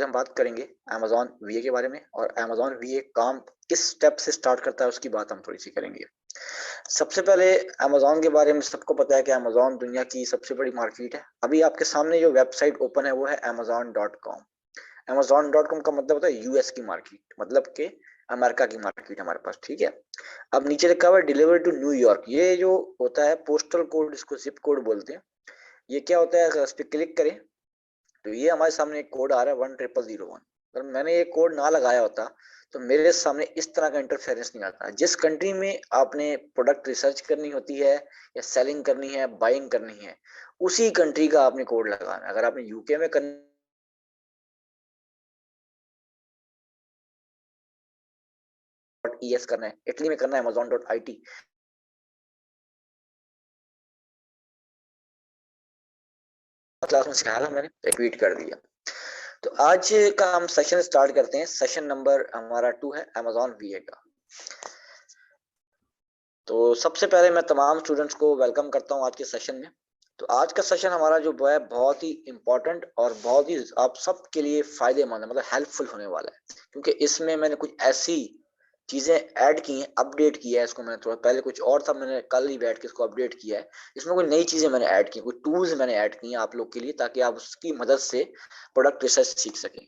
हम बात करेंगे अमेजॉन वीए के बारे में, और अमेजॉन वीए काम किस स्टेप से स्टार्ट करता है उसकी बात हम थोड़ी सी करेंगे। सबसे पहले अमेजॉन के बारे में सबको पता है कि अमेजॉन दुनिया की सबसे बड़ी मार्केट है। अभी आपके सामने जो वेबसाइट ओपन है वो है amazon.com। amazon.com का मतलब होता है यूएस की मार्केट, मतलब के अमेरिका की मार्केट हमारे पास, ठीक है। अब नीचे लिखा हुआ है डिलीवर टू न्यूयॉर्क। ये जो होता है पोस्टल कोड, इसको जिप कोड बोलते हैं। ये क्या होता है, अगर इस पर क्लिक करें तो ये हमारे सामने एक कोड आ रहा है 10001। अगर मैंने ये कोड ना लगाया होता तो मेरे सामने इस तरह का इंटरफेरेंस नहीं आता। जिस कंट्री में आपने प्रोडक्ट रिसर्च करनी होती है या सेलिंग करनी है, बाइंग करनी है, उसी कंट्री का आपने कोड लगाना है। अगर आपने यूके में करना .es करना है, इटली में करना है amazon.it। क्लास में सिखाया था मैंने, रिपीट कर दिया। तो आज का हम सेशन स्टार्ट करते हैं। सेशन नंबर हमारा 2 है अमेजॉन वीए का। तो सबसे पहले मैं तमाम स्टूडेंट्स को वेलकम करता हूं आज के सेशन में। तो आज का सेशन हमारा जो है बहुत ही इम्पोर्टेंट और बहुत ही आप सबके लिए फायदेमंद है, मतलब हेल्पफुल होने वाला है, क्योंकि इसमें मैंने कुछ ऐसी चीजें ऐड की हैं, अपडेट किया है इसको। मैंने थोड़ा पहले कुछ और था, मैंने कल ही बैठ के इसको अपडेट किया है। इसमें कोई नई चीजें मैंने ऐड की, कुछ टूल्स मैंने ऐड की हैं आप लोग के लिए, ताकि आप उसकी मदद से प्रोडक्ट रिसर्च सीख सकें।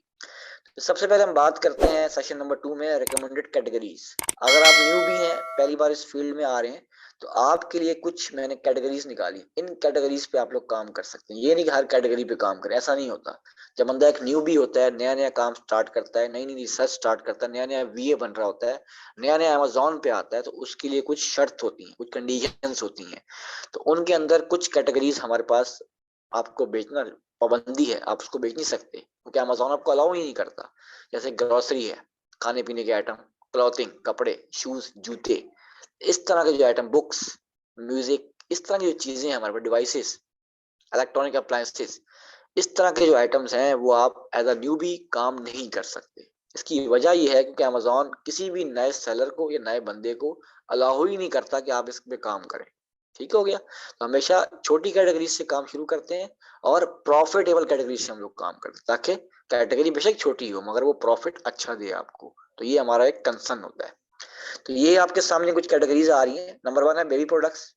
तो सबसे पहले हम बात करते हैं सेशन नंबर 2 में रिकमेंडेड कैटेगरीज। अगर आप न्यू भी हैं, पहली बार इस फील्ड में आ रहे हैं, तो आपके लिए कुछ मैंने कैटेगरीज निकाली। इन कैटेगरीज पे आप लोग काम कर सकते हैं। ये नहीं कि हर कैटेगरी पे काम करें, ऐसा नहीं होता। जब बंदा एक न्यू भी होता है, नया नया काम स्टार्ट करता है, नई नई रिसर्च स्टार्ट करता है, नया नया वीए बन रहा होता है, नया नया अमेजोन पे आता है, तो उसके लिए कुछ शर्त होती हैं, कुछ कंडीशंस होती हैं। तो उनके अंदर कुछ कैटेगरीज हमारे पास आपको बेचना पाबंदी है, आप उसको बेच नहीं सकते, क्योंकि अमेजोन आपको अलाउ ही नहीं करता। जैसे ग्रोसरी है, खाने पीने के आइटम, क्लॉथिंग, कपड़े, शूज, जूते, इस तरह के जो आइटम, बुक्स, म्यूजिक, इस तरह की जो चीजें हैं हमारे पास, डिवाइसेस, इलेक्ट्रॉनिक अप्लायंसेस, इस तरह के जो आइटम्स हैं वो आप एज अ न्यू भी काम नहीं कर सकते। इसकी वजह यह है क्योंकि अमेजोन किसी भी नए सेलर को या नए बंदे को अलाउ ही नहीं करता कि आप इस पे काम करें। ठीक हो गया। तो हमेशा छोटी कैटेगरी से काम शुरू करते हैं और प्रॉफिटेबल कैटेगरी से हम लोग काम करते हैं, ताकि कैटेगरी बेशक छोटी हो मगर वो प्रॉफिट अच्छा दे आपको। तो ये हमारा एक कंसर्न होता है। तो ये आपके सामने कुछ कैटेगरीज आ रही हैं। नंबर 1 है baby products.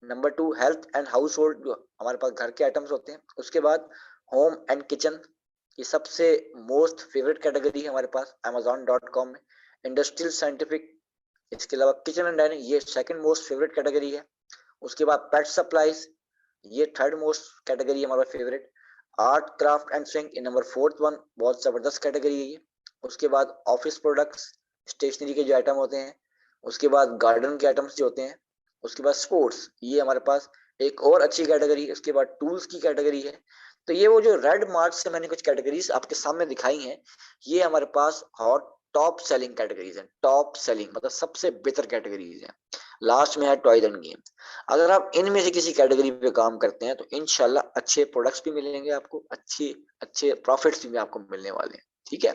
Number 2 health and house hold, जो हमारे पास घर के आइटम्स होते हैं। उसके बाद होम एंड किचन, ये सबसे मोस्ट फेवरेट कैटेगरी है हमारे पास amazon.com में। इंडस्ट्रियल साइंटिफिक, इसके अलावा किचन एंड डाइनिंग, ये सेकंड मोस्ट फेवरेट कैटेगरी है। उसके बाद पेट सप्लाईज, ये थर्ड मोस्ट कैटेगरी है हमारा favourite. Art craft and swing, ये नंबर 4th वन, बहुत जबरदस्त कैटेगरी है ये। उसके बाद ऑफिस प्रोडक्ट्स, स्टेशनरी के जो आइटम होते हैं। उसके बाद गार्डन के आइटम्स जो होते हैं। उसके बाद स्पोर्ट्स, ये हमारे पास एक और अच्छी कैटेगरी है। उसके बाद टूल्स की कैटेगरी है। तो ये वो जो रेड मार्क से मैंने कुछ कैटेगरीज आपके सामने दिखाई हैं, ये हमारे पास हॉट टॉप सेलिंग कैटेगरीज हैं। टॉप सेलिंग मतलब सबसे बेहतर कैटेगरीज हैं। लास्ट में है टॉयज एंड गेम। अगर आप इनमें से किसी कैटेगरी पे काम करते हैं तो इंशाल्लाह अच्छे प्रोडक्ट्स भी मिलेंगे आपको, अच्छे अच्छे प्रॉफिट्स भी आपको मिलने वाले हैं। ठीक है।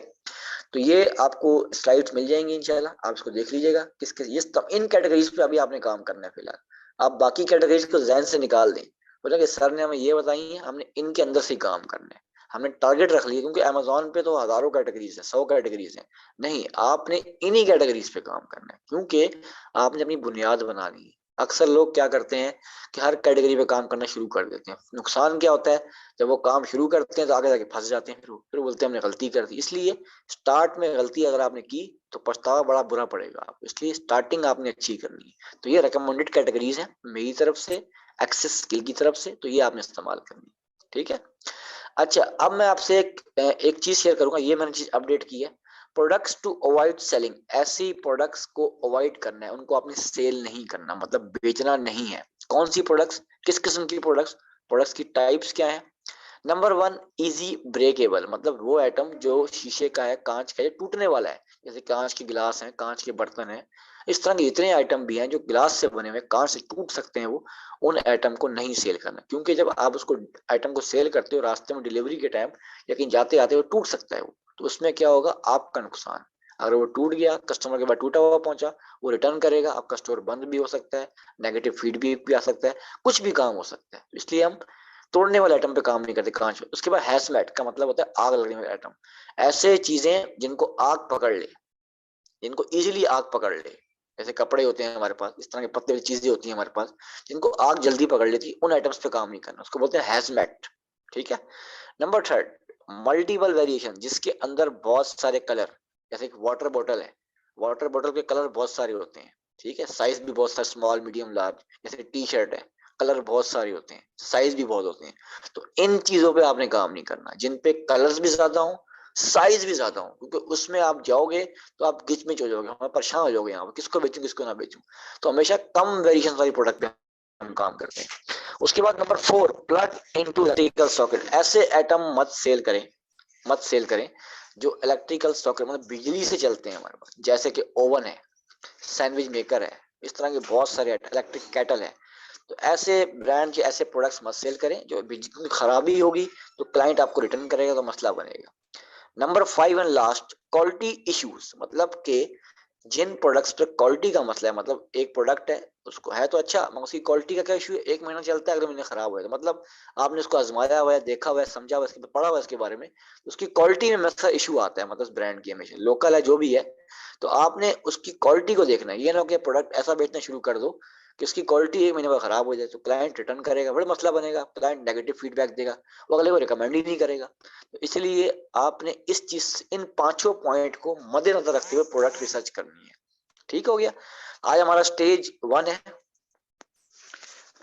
तो ये आपको स्लाइड्स मिल जाएंगी इंशाल्लाह, आप इसको देख लीजिएगा। किस किस ये इन कैटेगरीज पे अभी आपने काम करना है फिलहाल। आप बाकी कैटेगरीज को जहन से निकाल दें। बोला कि सर ने हमें ये बताई है, हमने इनके अंदर से ही काम करना है। हमने टारगेट रख लिया, क्योंकि अमेजोन पे तो हजारों कैटेगरीज है, 100 कैटेगरीज है। नहीं, आपने इन्हीं कैटेगरीज पे काम करना है, क्योंकि आपने अपनी बुनियाद बना ली है। अक्सर लोग क्या करते हैं कि हर कैटेगरी पे काम करना शुरू कर देते हैं। नुकसान क्या होता है, जब वो काम शुरू करते हैं तो आगे जाके फंस जाते हैं। फिर बोलते हैं हमने गलती कर दी। इसलिए स्टार्ट में गलती अगर आपने की तो पछतावा बड़ा बुरा पड़ेगा आपको। इसलिए स्टार्टिंग आपने अच्छी करनी है। तो ये रिकमेंडेड कैटेगरीज हैं मेरी तरफ से, एक्सेस स्किल की तरफ से, तो ये आपने इस्तेमाल करनी है। ठीक है। अच्छा, अब मैं आपसे एक चीज शेयर करूंगा। ये मैंने चीज अपडेट की है। प्रोडक्ट्स टू अवॉइड सेलिंग, ऐसी प्रोडक्ट्स को अवॉइड करना है, उनको आपने सेल नहीं करना, मतलब बेचना नहीं है। कौन सी प्रोडक्ट्स, किस किस्म की प्रोडक्ट्स, प्रोडक्ट्स की टाइप्स क्या है। नंबर 1 इजी ब्रेकेबल, मतलब वो आइटम जो शीशे का है, कांच का है, टूटने वाला है। जैसे कांच के गिलास हैं, कांच के बर्तन हैं, इस तरह के जितने आइटम भी हैं जो ग्लास से बने हुए, कांच से टूट सकते हैं, वो उन आइटम को नहीं सेल करना। क्योंकि जब आप उसको आइटम को सेल करते हो, रास्ते में डिलीवरी के टाइम या कहीं जाते आते वो टूट सकता है वो, तो उसमें क्या होगा, आपका नुकसान। अगर वो टूट गया, कस्टमर के पास टूटा हुआ पहुंचा, वो रिटर्न करेगा, आपका स्टोर बंद भी हो सकता है, नेगेटिव फीडबैक भी आ सकता है, कुछ भी काम हो सकता है। इसलिए हम तोड़ने वाले आइटम पे काम नहीं करते कांच पे। उसके बाद हैजमैट का मतलब होता है आग लगने वाले आइटम, ऐसे चीजें जिनको आग पकड़ ले, जिनको इजीली आग पकड़ ले, जैसे कपड़े होते हैं हमारे पास, इस तरह की पतली चीजें होती हैं हमारे पास जिनको आग जल्दी पकड़ लेती है, उन आइटम्स पे काम नहीं करना, उसको बोलते हैं हैजमैट। ठीक है। नंबर थर्ड, मल्टीपल वेरिएशन, जिसके अंदर बहुत सारे कलर, जैसे एक वाटर बॉटल है, वाटर बॉटल के कलर बहुत सारे होते हैं, ठीक है, साइज भी बहुत सारे, स्मॉल मीडियम लार्ज, जैसे टी शर्ट है, कलर बहुत सारे होते हैं, साइज भी बहुत होते हैं। तो इन चीजों पे आपने काम नहीं करना जिन पे कलर्स भी ज्यादा हो, साइज भी ज्यादा हो, क्योंकि उसमें आप जाओगे तो आप गिचमिच हो जाओगे, हमें परेशान हो जाओगे, यहाँ पर किसको बेचूं किसको ना बेचूं। तो हमेशा कम वेरिएशन वाली प्रोडक्ट पे हम काम करते हैं। उसके बाद number 4, plug into electrical socket, ऐसे आइटम मत सेल करें, मत सेल करें जो इलेक्ट्रिकल सॉकेट मतलब बिजली से चलते हैं हमारे पास, जैसे कि ओवन है, सैंडविच मेकर है, इस तरह के बहुत सारे इलेक्ट्रिक केटल है। तो ऐसे ब्रांड के ऐसे प्रोडक्ट्स मत सेल करें, जो बिजली खराबी होगी तो क्लाइंट आपको रिटर्न करेगा तो मसला बनेगा। Number 5 and last, quality issues, मतलब के जिन प्रोडक्ट्स पे क्वालिटी का मसला है, मतलब एक प्रोडक्ट है उसको है तो अच्छा, मगर उसकी क्वालिटी का क्या इशू है, एक महीना चलता है अगले महीने खराब हो जाता है, मतलब आपने उसको आजमाया हुआ है, देखा हुआ है, समझा हुआ है, पढ़ा हुआ है इसके बारे में, तो उसकी क्वालिटी में मसला इशू आता है, मतलब ब्रांड की हमेशा लोकल है जो भी है, तो आपने उसकी क्वालिटी को देखना है, ये ना हो कि प्रोडक्ट ऐसा बेचना शुरू कर दो कि उसकी क्वालिटी एक महीने बाद खराब हो जाए, तो क्लाइंट रिटर्न करेगा, बड़ा मसला बनेगा, क्लाइंट नेगेटिव फीडबैक देगा, वो अगले को रिकमेंड ही नहीं करेगा। तो इसलिए आपने इस चीज, इन पांचों पॉइंट को मद्देनजर रखते हुए प्रोडक्ट रिसर्च करनी है। ठीक हो गया। आज हमारा स्टेज 1 है।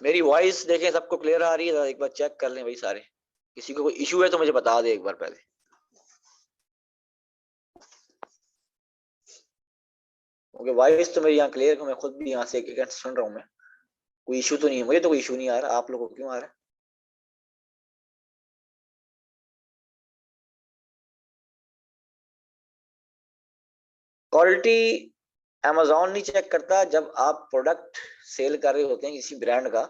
मेरी वॉइस देखें सबको क्लियर आ रही है, एक बार चेक कर लें भाई सारे, किसी को कोई इशू है तो मुझे बता दे एक बार पहले। ओके, वॉइस तो मेरी यहाँ क्लियर है, मैं खुद भी यहाँ से एक सुन रहा हूँ मैं, कोई इशू तो नहीं है, मुझे तो कोई इशू नहीं आ रहा, आप लोगों को क्यों आ रहा है? क्वालिटी Amazon नहीं चेक करता, जब आप प्रोडक्ट सेल कर रहे होते हैं किसी ब्रांड का,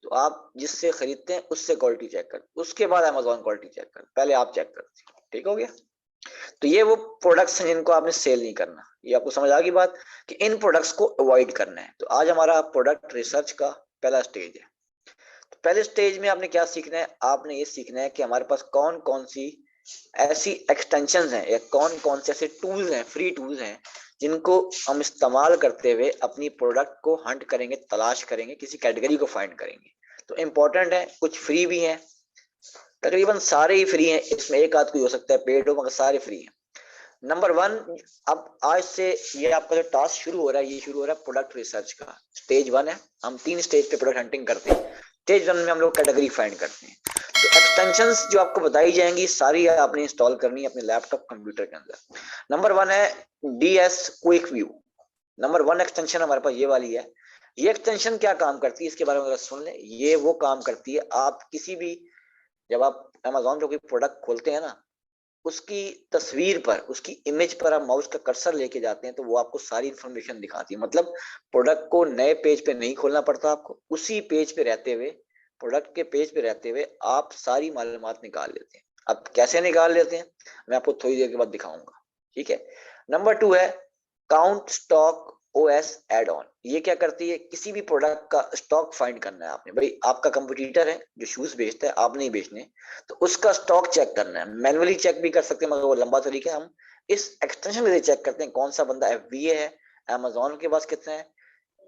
तो आप जिससे खरीदते हैं उससे क्वालिटी चेक करते, उसके बाद Amazon क्वालिटी चेक करते, पहले आप चेक करते हैं। ठीक हो गया। तो ये वो प्रोडक्ट्स हैं जिनको आपने सेल नहीं करना, ये आपको समझ आ गई बात, कि इन प्रोडक्ट्स को अवॉइड करना है। तो आज हमारा प्रोडक्ट रिसर्च का पहला स्टेज है। तो पहले स्टेज में आपने क्या सीखना है, आपने ये सीखना है कि हमारे पास कौन कौन सी ऐसी एक्सटेंशंस हैं या कौन कौन से ऐसे टूल्स हैं, फ्री टूल्स हैं, जिनको हम इस्तेमाल करते हुए अपनी प्रोडक्ट को हंट करेंगे, तलाश करेंगे, किसी कैटेगरी को फाइंड करेंगे। तो इंपॉर्टेंट है, कुछ फ्री भी हैं, तकरीबन सारे ही फ्री हैं, इसमें एक आध कोई हो सकता है पेड हो, मगर सारे फ्री हैं। नंबर 1, अब आज से ये आपका जो टास्क शुरू हो रहा है, ये शुरू हो रहा है प्रोडक्ट रिसर्च का। स्टेज 1 है, हम 3 स्टेज पे प्रोडक्ट हंटिंग करते हैं। स्टेज 1 में हम लोग कैटेगरी फाइंड करते हैं। तो एक्सटेंशंस जो आपको बताई जाएंगी सारी आपने इंस्टॉल करनी है अपने लैपटॉप कंप्यूटर के अंदर। नंबर 1 है DS quick view. Number 1 extension हमारे पास ये वाली है। ये एक्सटेंशन क्या काम करती है इसके बारे में अगर सुन ले, ये वो काम करती है, आप किसी भी, जब आप Amazon पे कोई प्रोडक्ट खोलते हैं ना, उसकी तस्वीर पर, उसकी इमेज पर आप माउस का कर्सर लेके जाते हैं तो वो आपको सारी इंफॉर्मेशन दिखाती है, मतलब प्रोडक्ट को नए पेज पे नहीं खोलना पड़ता आपको, उसी पेज पे रहते हुए, प्रोडक्ट के पेज पे रहते हुए आप सारी मालूमात निकाल लेते हैं। अब कैसे निकाल लेते हैं मैं आपको थोड़ी देर के बाद दिखाऊंगा। ठीक है। नंबर 2 है count stock OS add on. ये क्या करती है, किसी भी प्रोडक्ट का स्टॉक फाइंड करना है आपने, भाई आपका कंपटीटर है जो शूज बेचता है, आप नहीं बेचने, तो उसका स्टॉक चेक करना है। मैनुअली चेक भी कर सकते हैं मगर वो लंबा तरीका है, हम इस एक्सटेंशन से चेक करते हैं कौन सा बंदा FBA है, Amazon के पास कितना है।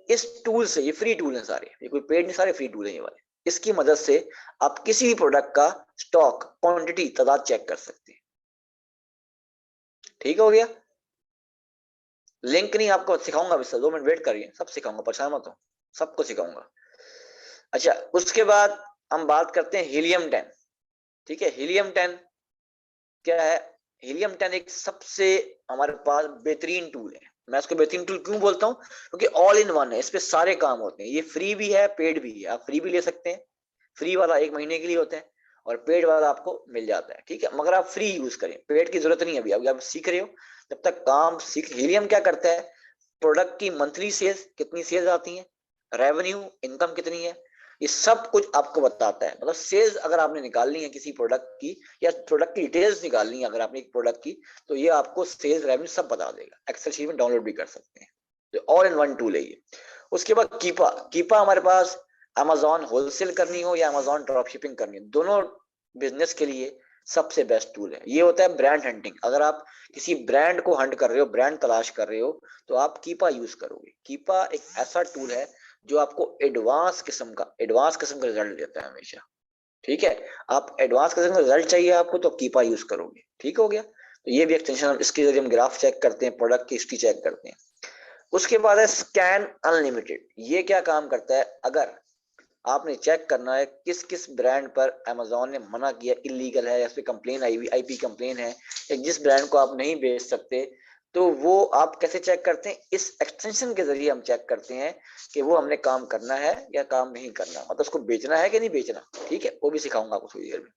इस टूल से, ये फ्री टूल है सारे, ये कोई पेड नहीं, सारे फ्री टूल है ये वाले, इसकी मदद से आप किसी भी प्रोडक्ट का स्टॉक, क्वांटिटी, तादाद चेक कर सकते हैं। ठीक हो गया। लिंक नहीं आपको सिखाऊंगा, अभी 2 मिनट वेट करिए, सब सिखाऊंगा, परेशान मत हो, सबको सिखाऊंगा। अच्छा, उसके बाद हम बात करते हैं हीलियम 10। ठीक है, हीलियम 10 क्या है? हीलियम 10 एक सबसे हमारे पास बेहतरीन टूल है। मैं इसको बेहतरीन टूल क्यों बोलता हूँ, क्योंकि ऑल इन वन है, इस पे सारे काम होते हैं। ये फ्री भी है, पेड भी है, आप फ्री भी ले सकते हैं, फ्री वाला 1 महीने के लिए होता है और पेड वाला आपको मिल जाता है। ठीक है, मगर आप फ्री यूज करें, पेड की जरूरत नहीं है अभी आप सीख रहे हो, जब तक काम सीख। हीलियम क्या करता है, प्रोडक्ट की मंथली सेल्स कितनी सेल्स आती है, रेवेन्यू, इनकम कितनी है, ये सब कुछ आपको बताता है। मतलब सेल्स अगर आपने निकालनी है किसी प्रोडक्ट की, या प्रोडक्ट की डिटेल्स निकालनी है अगर आपने एक प्रोडक्ट की, तो ये आपको सेल्स रेवेन्यू सब बता देगा। एक्सेल शीट में डाउनलोड भी कर सकते हैं, तो ऑल इन वन टूल है ये। उसके बाद कीपा। कीपा हमारे पास अमेजॉन होलसेल करनी हो या अमेजॉन ड्रॉप शिपिंग करनी हो, दोनों बिजनेस के लिए सबसे बेस्ट टूल है। ये होता है ब्रांड हंटिंग। अगर आप किसी ब्रांड को हंट कर रहे हो, ब्रांड तलाश कर रहे हो, तो आप कीपा यूज करोगे। कीपा एक ऐसा टूल है जो आपको एडवांस किस्म का रिजल्ट देता है हमेशा। ठीक है, आप एडवांस किस्म का रिजल्ट चाहिए आपको तो कीपा यूज करोगे। ठीक हो गया। तो ये भी एक्सटेंशन, इसके जरिए हम ग्राफ चेक करते हैं, प्रोडक्ट की हिस्ट्री चेक करते हैं। उसके बाद है स्कैन अनलिमिटेड। ये क्या काम करता है, अगर आपने चेक करना है किस किस ब्रांड पर अमेजोन ने मना किया, इलीगल है या इस पे कंप्लेन आई हुई, आईपी कंप्लेन है, या जिस ब्रांड को आप नहीं बेच सकते, तो वो आप कैसे चेक करते हैं, इस एक्सटेंशन के जरिए हम चेक करते हैं कि वो हमने काम करना है या काम नहीं करना, मतलब उसको बेचना है कि नहीं बेचना। ठीक है, वो भी सिखाऊंगा आपको थोड़ी देर में।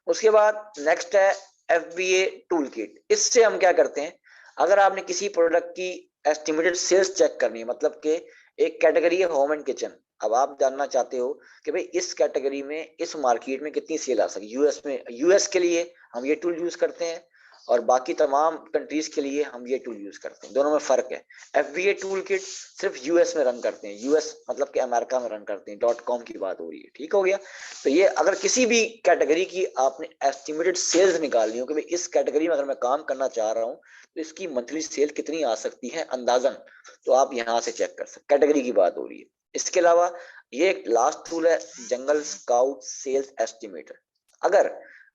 उसके बाद नेक्स्ट है FBA टूल किट। इससे हम क्या करते हैं, अगर आपने किसी प्रोडक्ट की एस्टिमेटेड सेल्स चेक करनी है, मतलब कि एक कैटेगरी है होम एंड किचन, अब आप जानना चाहते हो कि भाई इस कैटेगरी में, इस मार्केट में कितनी सेल आ सके, यूएस में, यूएस के लिए हम ये टूल यूज करते हैं और बाकी तमाम कंट्रीज के लिए हम ये टूल यूज करते हैं। दोनों में फर्क है। FBA टूल किट सिर्फ यूएस में रन करते हैं, यूएस मतलब कि अमेरिका में रन करते हैं, .com की बात हो रही है। ठीक हो गया। तो ये अगर किसी भी कैटेगरी की आपने एस्टिमेटेड सेल्स निकालनी हो कि भाई इस कैटेगरी में अगर मैं काम करना चाह रहा हूँ तो इसकी मंथली सेल कितनी आ सकती है अंदाजन, तो आप यहाँ से चेक कर सकते, कैटेगरी की बात हो रही है। इसके अलावा ये एक लास्ट टूल है, जंगल स्काउट सेल्स एस्टिमेटर। अगर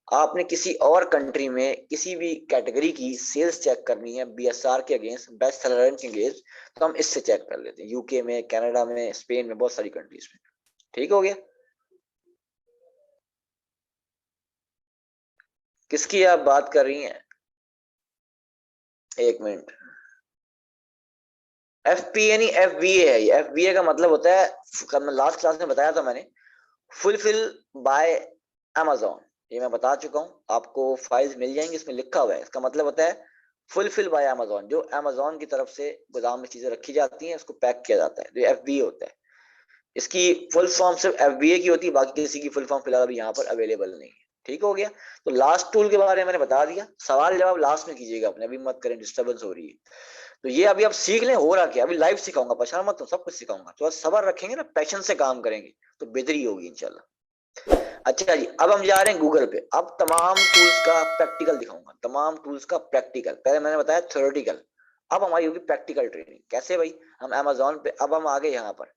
आपने किसी और कंट्री में किसी भी कैटेगरी की सेल्स चेक करनी है BSR के अगेंस्ट, बेस्ट सेलर के अगेंस्ट, तो हम इससे चेक कर लेते हैं, यूके में, कनाडा में, स्पेन में, बहुत सारी कंट्रीज में। ठीक हो गया। किसकी आप बात कर रही हैं, एक मिनट। FPA नहीं, FBA है ये। FBA का मतलब होता है, कल मैं लास्ट क्लास में बताया था मैंने, फुलफिल बाय अमेजोन। ये मैं बता चुका हूँ आपको, फाइल्स मिल जाएंगी, इसमें लिखा हुआ है। इसका मतलब होता है फुलफिल बाय अमेजोन, जो अमेजोन की तरफ से गोदाम में चीजें रखी जाती हैं, उसको पैक किया जाता है, जो FBA होता है। इसकी फुल फॉर्म सिर्फ FBA की होती है, बाकी किसी की फुल फॉर्म फिलहाल अभी यहाँ पर अवेलेबल नहीं है। ठीक हो गया। तो लास्ट टूल के बारे में मैंने बता दिया, सवाल जवाब लास्ट में कीजिएगा अपने, अभी मत करें, डिस्टर्बेंस हो रही है। तो ये अभी आप सीख लें, हो रहा क्या, अभी लाइव सिखाऊंगा, परेशान मत हो, सब कुछ सिखाऊंगा। तो सबर रखेंगे ना, पैशन से काम करेंगे तो बेहतरी होगी इंशाल्लाह। अच्छा जी, अब हम जा रहे हैं गूगल पे। अब तमाम टूल्स का प्रैक्टिकल दिखाऊंगा, तमाम टूल्स का प्रैक्टिकल। पहले मैंने बताया थ्योरेटिकल, अब हमारी होगी प्रैक्टिकल ट्रेनिंग। कैसे भाई, हम अमेजोन पे, अब हम आ गए यहाँ पर।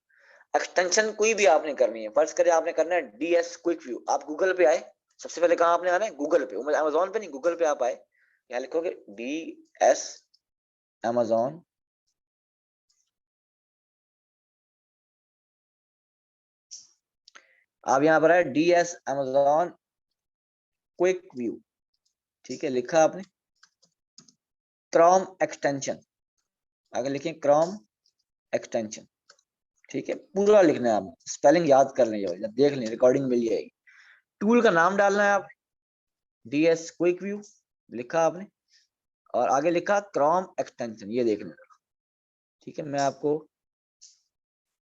एक्सटेंशन कोई भी आपने करनी है, फर्ज करें आपने करना है DS क्विक व्यू। आप गूगल पे आए, सबसे पहले कहाँ आपने आना है, गूगल पे, अमेजोन पे नहीं, गूगल पे आप आए, यहाँ लिखोगे DS अमेजोन, आप यहाँ पर आए DS अमेजोन क्विक व्यू। ठीक है, लिखा आपने क्रोम एक्सटेंशन, आगे लिखें क्रोम एक्सटेंशन। ठीक है, पूरा लिखना है, आप स्पेलिंग याद कर लें, जब देख लें रिकॉर्डिंग मिल जाएगी। टूल का नाम डालना है आप, DS क्विक व्यू लिखा आपने, और आगे लिखा क्रोम एक्सटेंशन, ये देखना। ठीक है, मैं आपको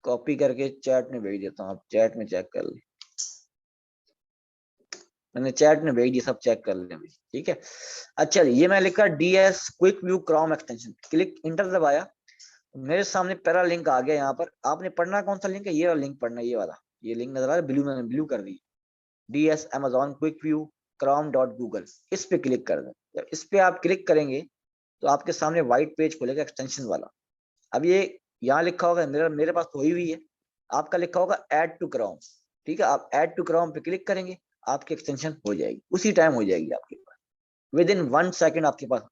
कॉपी करके चैट में भेज देता हूँ, आप चैट में चेक कर लें, मैंने चैट में भेज दिया, सब चेक कर लें। ठीक है, अच्छा ये मैं लिखा DS quick view Chrome extension, click inter दबाया, मेरे सामने पैरा लिंक आ गया। यहाँ पर आपने पढ़ना कौन सा लिंक है, ये वाला लिंक पढ़ना है, ये वाला, ये लिंक नजर आ रहा है ब्लू, मैंने ब्लू कर दी, DS Amazon quick view chrome.google, इस पे क्लिक कर दें। जब इस पे आप क्लिक करेंगे तो आपके सामने व्हाइट पेज खुलेगा एक्सटेंशन वाला। अब ये यहाँ लिखा होगा, मेरे मेरे पास तो हुई हुई है, आपका लिखा होगा ऐड टू क्रोम। ठीक है, आप ऐड टू क्रोम पे क्लिक करेंगे, आपकी एक्सटेंशन हो जाएगी, उसी टाइम हो जाएगी आपके पास, विद इन 1 सेकेंड आपके पास।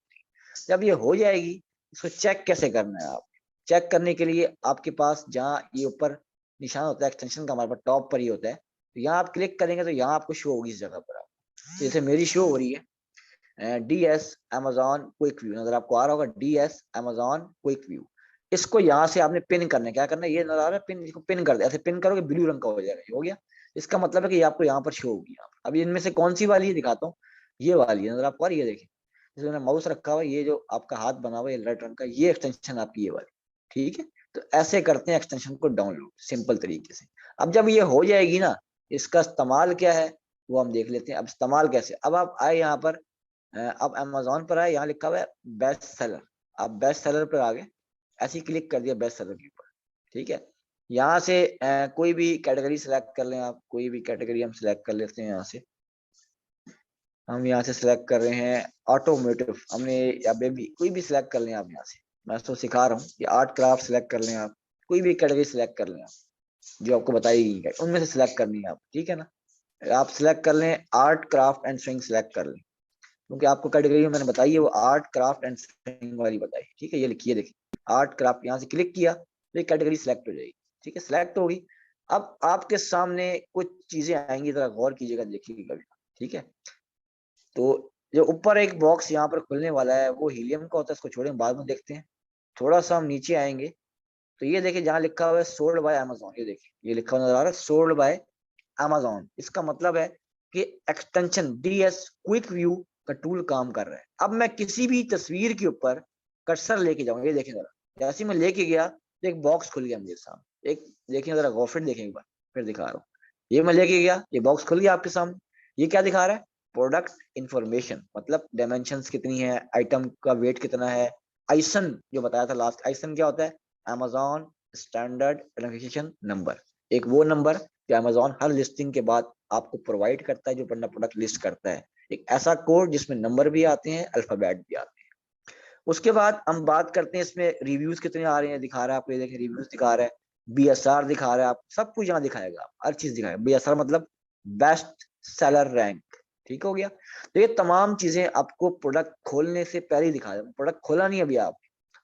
जब ये हो जाएगी, इसको चेक कैसे करना है, आप चेक करने के लिए आपके पास जहाँ ये ऊपर निशान होता है एक्सटेंशन का, हमारे पास टॉप पर ही होता है, तो यहाँ आप क्लिक करेंगे तो यहाँ आपको शो होगी इस जगह पर। तो जैसे मेरी शो हो रही है DS अमेजोन क्विक व्यू, नजर आपको आ रहा होगा DS अमेजोन क्विक व्यू। इसको यहाँ से आपने पिन करना है, क्या करना है, ये नजर आ रहा है पिन, इसको पिन कर दे, ऐसे पिन करोगे ब्लू रंग का हो जाएगा, ये हो गया। इसका मतलब है कि आपको यहाँ पर शो होगी। अब इनमें से कौन सी वाली है दिखाता हूँ, ये वाली है, नजर आपको आ रही है, देखिए इसमें माउस रखा हुआ है, ये जो आपका हाथ बना हुआ है रेड रंग का, ये एक्सटेंशन आपकी ये वाली। ठीक है, तो ऐसे करते हैं एक्सटेंशन को डाउनलोड सिंपल तरीके से। अब जब ये हो जाएगी ना, इसका इस्तेमाल क्या है वो हम देख लेते हैं। अब इस्तेमाल कैसे, अब आप आए यहाँ पर, अब अमेजोन पर आए, यहाँ लिखा हुआ है बेस्ट सेलर, आप बेस्ट सेलर पर आ गए, ऐसे ही क्लिक कर दिया बेस्ट सेलर के ऊपर। ठीक है, यहाँ से कोई भी कैटेगरी सिलेक्ट कर लें आप, कोई भी कैटेगरी हम सिलेक्ट कर लेते हैं। यहाँ से हम यहाँ से सिलेक्ट कर रहे हैं ऑटोमोटिव, हमने या बेबी, कोई भी सिलेक्ट कर लें आप यहाँ से। मैं तो सिखा रहा हूँ कि आर्ट क्राफ्ट सिलेक्ट कर लें आप, कोई भी कैटेगरी सिलेक्ट कर लें आप जो आपको बताई गई उनमें से सिलेक्ट करनी है आप, ठीक है ना। आप सिलेक्ट कर लें art craft and swing select कर लें, क्योंकि आपको कैटेगरी मैंने बताई है वो आर्ट क्राफ्ट एंड स्विंग वाली बताई, ठीक है। ये लिखिए, देखिए आर्ट क्राफ्ट, यहाँ से क्लिक किया तो ये कैटेगरी सिलेक्ट हो जाएगी, ठीक है, सिलेक्ट होगी। अब आपके सामने कुछ चीजें आएंगी, जरा गौर कीजिएगा, देखिएगा, ठीक है। तो जो ऊपर एक बॉक्स यहाँ पर खुलने वाला है वो हीलियम का होता है, इसको छोड़ें, बाद में देखते हैं। थोड़ा सा हम नीचे आएंगे तो ये देखिए जहाँ लिखा हुआ है सोल्ड बाय अमेजोन, ये देखिए ये लिखा हुआ नजर आ रहा है सोल्ड बाय अमेजोन। इसका मतलब है कि एक्सटेंशन डीएस क्विक व्यू का टूल काम कर रहा है। अब मैं किसी भी तस्वीर के ऊपर कर्सर लेके जाऊंगा, ये देखिए जरा, जैसे मैं लेके गया तो एक बॉक्स खुल गया मेरे सामने। एक देखिए जरा गौर से देखें एक बार, फिर दिखा रहा हूँ। ये मैं लेके गया, ये बॉक्स खुल गया आपके सामने। ये क्या दिखा रहा है? प्रोडक्ट इंफॉर्मेशन, मतलब डायमेंशंस कितनी है, आइटम का वेट कितना है, आइसन जो बताया था लास्ट। आइसन क्या होता है? Amazon standard identification number. एक वो नंबर जो अमेजोन हर लिस्टिंग के बाद आपको प्रोवाइड करता है, जो बंदा प्रोडक्ट लिस्ट करता है। एक ऐसा कोड जिसमें नंबर भी आते हैं, अल्फाबेट भी आते हैं। उसके बाद हम बात करते हैं इसमें रिव्यूज कितने आ रहे हैं, दिखा रहा है आपको, ये देखें रिव्यूज दिखा रहा है, बीएसआर दिखा रहा है, आप सब कुछ यहाँ दिखाएगा, हर चीज दिखाएगा। बीएसआर मतलब बेस्ट सेलर रैंक, ठीक हो गया। तो ये तमाम चीजें आपको प्रोडक्ट खोलने से पहले ही दिखा रहा, प्रोडक्ट खोला नहीं अभी आप।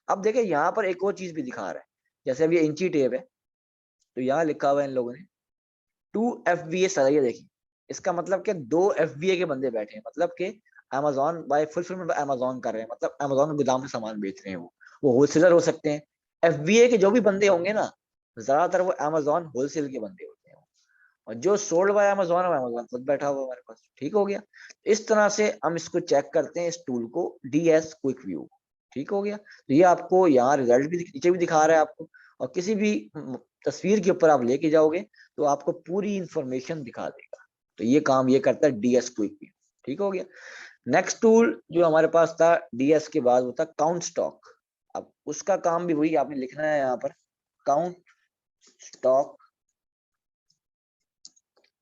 अब देखिए यहाँ पर एक और चीज भी दिखा रहा है, जैसे अभी इंची टेप है तो यहाँ लिखा हुआ है इन लोगों ने 2 FBA सर, ये देखिए इसका मतलब कि 2 FBA के बंदे बैठे हैं, मतलब कि अमेजोन बाय फुलफिलमेंट अमेजोन कर रहे हैं, मतलब अमेजोन के गोदाम से सामान बेच रहे हैं। वो होलसेलर हो सकते हैं। FBA के जो भी बंदे होंगे ना, ज्यादातर वो अमेजोन होलसेल के बंदे होते हैं। और जो सोल्ड बाय अमेजोन है अमेजोन खुद बैठा हुआ हमारे पास, ठीक हो गया। इस तरह से हम इसको चेक करते हैं, इस टूल को, डीएस क्विक व्यू, ठीक हो गया। तो ये आपको यहाँ रिजल्ट भी नीचे भी दिखा रहा है आपको, और किसी भी तस्वीर के ऊपर आप लेके जाओगे तो आपको पूरी इंफॉर्मेशन दिखा देगा। तो ये काम ये करता है डीएस क्विक व्यू, ठीक हो गया। नेक्स्ट टूल जो हमारे पास था डीएस के बाद वो था काउंट स्टॉक। अब उसका काम भी वही आपने लिखना है यहाँ पर, count stock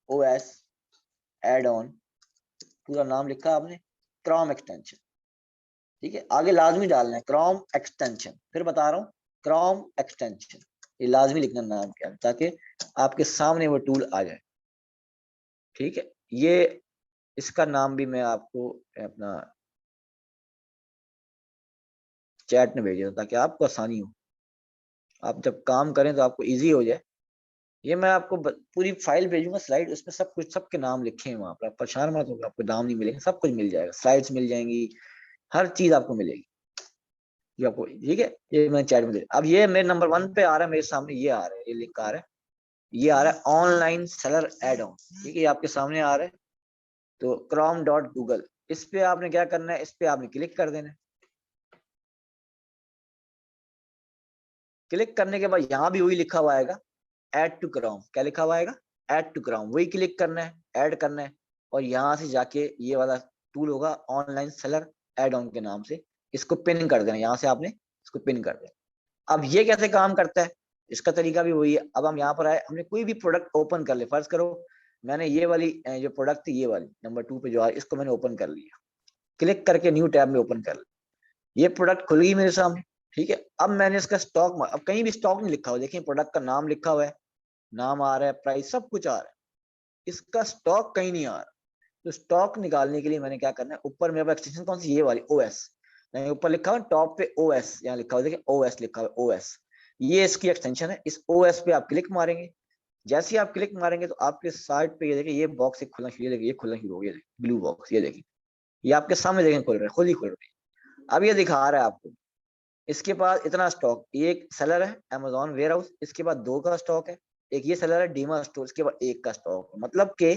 OS add on, पूरा नाम लिखा आपने, क्रोम एक्सटेंशन, ठीक है। आगे लाजमी डालना है क्रोम एक्सटेंशन, फिर बता रहा हूँ क्रोम एक्सटेंशन, ये लाजमी लिखना नाम क्या है, ताकि आपके सामने वो टूल आ जाए, ठीक है। ये इसका नाम भी मैं आपको अपना चैट में भेज दूँ ताकि आपको आसानी हो, आप जब काम करें तो आपको इजी हो जाए। ये मैं आपको पूरी फाइल भेजूंगा, स्लाइड, उसमें सब कुछ, सबके नाम लिखे हैं वहां पर, आप परेशान मत होगा, आपको नाम नहीं मिलेंगे, सब कुछ मिल जाएगा, स्लाइड्स मिल जाएंगी, हर चीज आपको मिलेगी जो आपको, ठीक है। ये मैं चैट में दे, अब ये मेरे नंबर 1 पे आ रहा है मेरे सामने, ये आ रहा है, ये लिंक आ रहा है, ये आ रहा है ऑनलाइन सेलर एड ऑन, ठीक है, ये आपके सामने आ रहा है। तो chrome.google, इस पे आपने क्या करना है, इस पे आपने क्लिक कर देना है। क्लिक करने के बाद यहाँ भी वही लिखा हुआ आएगा ऐड टू क्रोम, क्या लिखा हुआ आएगा, ऐड टू क्रोम, वही क्लिक करना है, ऐड करना है। और यहाँ से जाके ये वाला टूल होगा ऑनलाइन सेलर एड ऑन के नाम से, इसको पिन कर देना, यहाँ से आपने इसको पिन कर देना। अब ये कैसे काम करता है, इसका तरीका भी वही है। अब हम यहाँ पर आए, हमने कोई भी प्रोडक्ट ओपन कर ले, फर्ज करो मैंने ये वाली जो प्रोडक्ट थी, ये वाली नंबर 2 पे जो है, इसको मैंने ओपन कर लिया, क्लिक करके न्यू टैब में ओपन कर लिया, ये प्रोडक्ट खुल गई मेरे सामने, ठीक है। अब मैंने इसका स्टॉक, अब कहीं भी स्टॉक नहीं लिखा हुआ, देखिए प्रोडक्ट का नाम लिखा हुआ है, नाम आ रहा है, प्राइस सब कुछ आ रहा है, इसका स्टॉक कहीं नहीं आ रहा। तो स्टॉक निकालने के लिए मैंने क्या करना है, ऊपर मेरे पास एक्सटेंशन कौन सी, ये वाली ओएस, ऊपर लिखा हुआ टॉप पे ओएस, यहाँ लिखा हुआ देखिए ओएस लिखा हुआ ओएस, ये इसकी एक्सटेंशन है। इस ओएस पे आप क्लिक मारेंगे, जैसे ही आप क्लिक मारेंगे तो आपके साइड पे ये देखिए ये बॉक्स एक खुलना शुरू, देखिए ये खुलना शुरू हो गया, ब्लू बॉक्स, ये देखिए ये आपके सामने देखें खुल रहा है, खुद ही खुल रहा है। अब ये दिखा रहा है आपको, इसके पास इतना स्टॉक, एक सेलर है अमेजोन वेयर हाउस, इसके बाद 2 का स्टॉक है, एक ये सेलर है डीमा स्टोर, इसके बाद 1 का स्टॉक है, मतलब के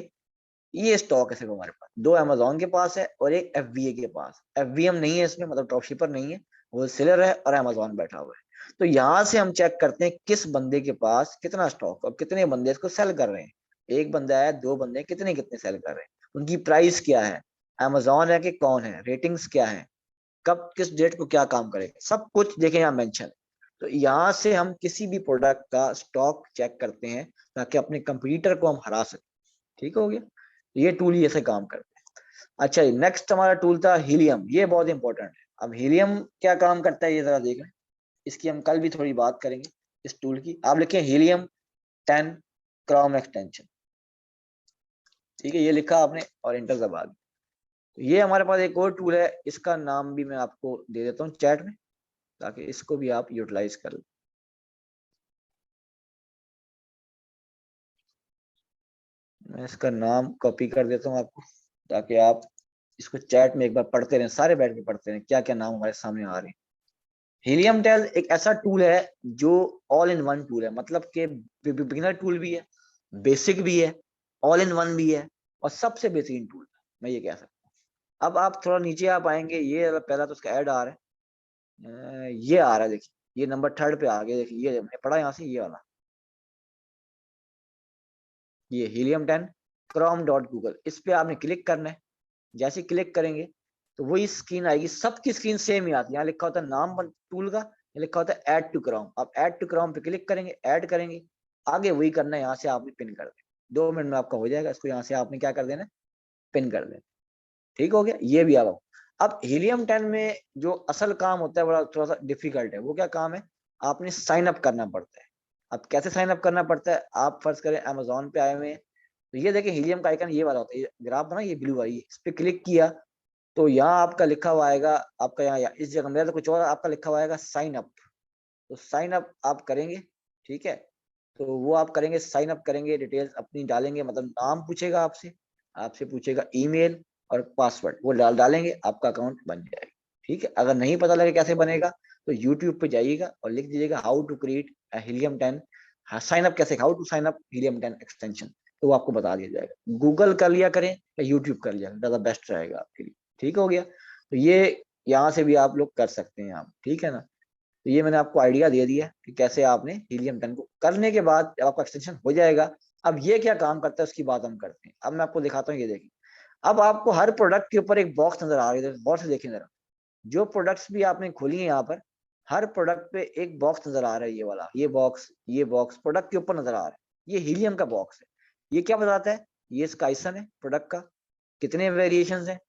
ये स्टॉक है सिर्फ हमारे पास, 2 अमेजोन के पास है और एक FBA के पास। FBM नहीं है इसमें, मतलब ड्रॉप शिपर नहीं है, वो सेलर है और अमेजोन बैठा हुआ है। तो यहाँ से हम चेक करते हैं किस बंदे के पास कितना स्टॉक और कितने बंदे इसको सेल कर रहे हैं। एक बंदा है, 2 बंदे, कितने कितने सेल कर रहे हैं, उनकी प्राइस क्या है, अमेजोन है कि कौन है, रेटिंग्स क्या है, कब किस डेट को क्या काम करेगा, सब कुछ देखें यहाँ मेंशन है। तो यहाँ से हम किसी भी प्रोडक्ट का स्टॉक चेक करते हैं ताकि अपने कंप्यूटर को हम हरा सकें। ठीक हो गया, ये टूल ही ऐसे काम करता है। अच्छा, नेक्स्ट हमारा टूल था हीलियम। ये बहुत इंपॉर्टेंट है। अब हीलियम क्या काम करता है ये जरा देख लें। इसकी हम कल भी थोड़ी बात करेंगे इस टूल की। आप लिखें हीलियम 10 क्रोम एक्सटेंशन। ठीक है, ये लिखा आपने और इंटर दबा दिया। तो ये हमारे पास एक और टूल है, इसका नाम भी मैं आपको दे देता हूँ चैट में ताकि इसको भी आप यूटिलाइज कर लें। मैं इसका नाम कॉपी कर देता हूँ आपको ताकि आप इसको चैट में एक बार पढ़ते रहें, सारे बैठ के पढ़ते रहें क्या क्या नाम हमारे सामने आ रहे हैं। हीलियम टेल एक ऐसा टूल है जो ऑल इन वन टूल है, मतलब कि बिगिनर टूल भी है, बेसिक भी है, ऑल इन वन भी है और सबसे बेहतरीन टूल है, मैं ये कह सकता हूँ। अब आप थोड़ा नीचे आप आएंगे, ये पहला तो उसका ऐड आ रहा है, ये आ रहा है देखिए, ये नंबर 3 पे आ गया। देखिए ये हमने पढ़ा यहाँ से, ये वाला, ये हीलियम 10 क्रोम डॉट गूगल, इस पे आपने क्लिक करना है। जैसे क्लिक करेंगे तो वही स्क्रीन आएगी, सबकी स्क्रीन सेम ही आती है। यहाँ लिखा होता है नाम टूल का, लिखा होता है ऐड टू क्रोम। आप ऐड टू क्रोम पे क्लिक करेंगे, ऐड करेंगे, आगे वही करना है। यहाँ से आपने पिन कर देना, 2 मिनट में आपका हो जाएगा। इसको यहाँ से आपने क्या कर देना, पिन कर देना। ठीक हो गया, ये भी आप। अब हीलियम 10 में जो असल काम होता है बड़ा थोड़ा सा डिफिकल्ट है। वो क्या काम है, आपने साइन अप करना पड़ता है। अब कैसे साइन अप करना पड़ता है, आप फर्ज करें अमेजोन पे आए हुए हैं, तो ये देखिए हीलियम का आइकन ये वाला होता है, ग्राफ बना ये ब्लू आई, इस पे क्लिक किया तो यहाँ आपका लिखा हुआ आएगा, आपका यहाँ इस जगह मेरा तो कुछ और आपका लिखा हुआ आएगा साइन अप। तो साइन अप आप करेंगे, ठीक है, तो वो आप करेंगे, साइन अप करेंगे, डिटेल्स अपनी डालेंगे, मतलब नाम पूछेगा आपसे, आपसे पूछेगा ईमेल और पासवर्ड, वो डालेंगे, आपका अकाउंट बन जाएगा। ठीक है, अगर नहीं पता लगे कैसे बनेगा तो यूट्यूब पे जाइएगा और लिख दीजिएगा how to create helium 10, sign up कैसे, how to sign up helium 10 extension, तो वो आपको बता दिया जाएगा। गूगल कर लिया करें या यूट्यूब कर लिया, ज़्यादा बेस्ट रहेगा आपके लिए। ठीक हो गया, तो ये यहाँ से भी आप लोग कर सकते हैं आप, ठीक है ना। तो ये मैंने आपको आइडिया दे दिया कि कैसे आपने हीलियम 10 को करने के बाद जब आपका एक्सटेंशन हो जाएगा, अब ये क्या काम करता है उसकी बात हम करते हैं। अब मैं आपको दिखाता हूँ, ये देखिए, अब आपको हर प्रोडक्ट के ऊपर एक बॉक्स नजर आ रही है, गौर से देखें जरा। जो प्रोडक्ट्स भी आपने खोली है यहाँ पर, हर प्रोडक्ट पे एक बॉक्स नजर आ रहा है, ये वाला, ये बॉक्स प्रोडक्ट के ऊपर नजर आ रहा है, ये हीलियम का बॉक्स है। ये क्या बताता है, ये इसका आइसन है प्रोडक्ट का, कितने वेरिएशन है,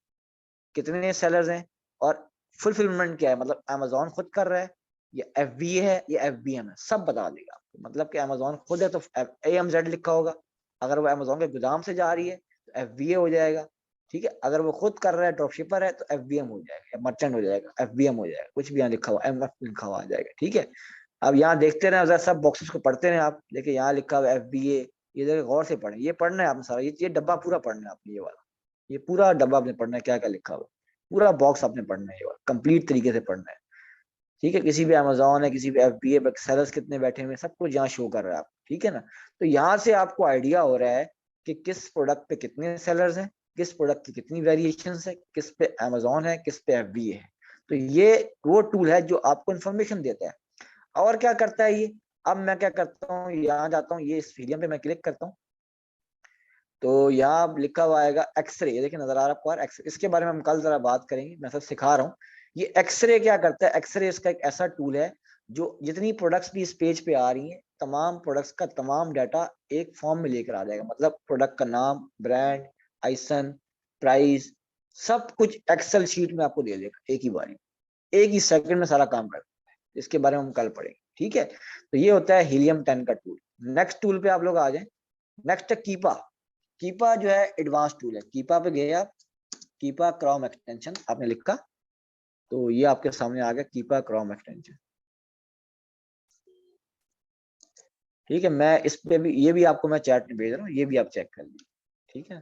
कितने सेलर्स हैं, और फुलफिलमेंट क्या है, मतलब अमेजोन खुद कर रहा है या FBA है या FBM है, सब बता देगा आपको। मतलब कि अमेजोन खुद है तो AMZ लिखा होगा, अगर वो अमेजोन के गोदाम से जा रही है तो FBA हो जाएगा। ठीक है, अगर वो खुद कर रहा है ड्रॉप शिपर है तो FBM हो जाएगा, या मर्चेंट हो जाएगा, FBM हो जाएगा, कुछ भी यहाँ लिखा हुआ MF लिखा हुआ आ जाएगा। ठीक है, अब यहाँ देखते रहे, सब बॉक्सेस को पढ़ते रहे आप। देखिए यहाँ लिखा हुआ FBA, ये देखिए गौर से पढ़ें, ये पढ़ना है आपने सारा, ये डब्बा पूरा पढ़ना है आपने, ये वाला, ये पूरा डब्बा आपने पढ़ना है, क्या क्या लिखा हुआ, पूरा बॉक्स आपने पढ़ना है, ये कंप्लीट तरीके से पढ़ना है। ठीक है, किसी भी अमेजोन है, किसी भी FBA पे सेलर्स कितने बैठे हुए, सब कुछ यहाँ शो कर रहा है आपको। ठीक है ना, तो यहाँ से आपको आइडिया हो रहा है कि किस प्रोडक्ट पे कितने सेलर्स हैं, किस प्रोडक्ट की कितनी वेरिएशन है, किस पे अमेजोन है, किस पे FBA है। तो ये वो टूल है जो आपको इन्फॉर्मेशन देता है। और क्या करता है ये, अब मैं क्या करता हूँ, यहाँ जाता हूँ, ये इस मीडियम पे मैं क्लिक करता हूँ, तो यहाँ लिखा हुआ आएगा एक्सरे, ये देखिए नजर आ रहा है आपको एक्सरे। इसके बारे में हम कल जरा बात करेंगे, मैं सब सिखा रहा हूँ। ये एक्सरे क्या करता है, एक्सरे इसका एक ऐसा टूल है जो जितनी प्रोडक्ट्स भी इस पेज पे आ रही हैं, तमाम प्रोडक्ट्स का तमाम डाटा एक फॉर्म में लेकर आ जाएगा। मतलब प्रोडक्ट का नाम, ब्रांड, आइसन, प्राइस, सब कुछ एक्सेल शीट में आपको दे देगा एक ही बारी, एक ही सेकंड में सारा काम करता है। इसके बारे में हम कल पढ़ेंगे। ठीक है, तो ये होता है हीलियम 10 का टूल। नेक्स्ट टूल पे आप लोग आ जाए, नेक्स्ट है कीपा। कीपा जो है एडवांस टूल है। कीपा पे गए आप, कीपा क्रोम एक्सटेंशन आपने लिखा तो ये आपके सामने आ गया, कीपा क्रोम एक्सटेंशन। ठीक है, मैं इस पे भी, ये भी आपको मैं चैट में भेज रहा हूँ, ये भी आप चेक कर लीजिए। ठीक है,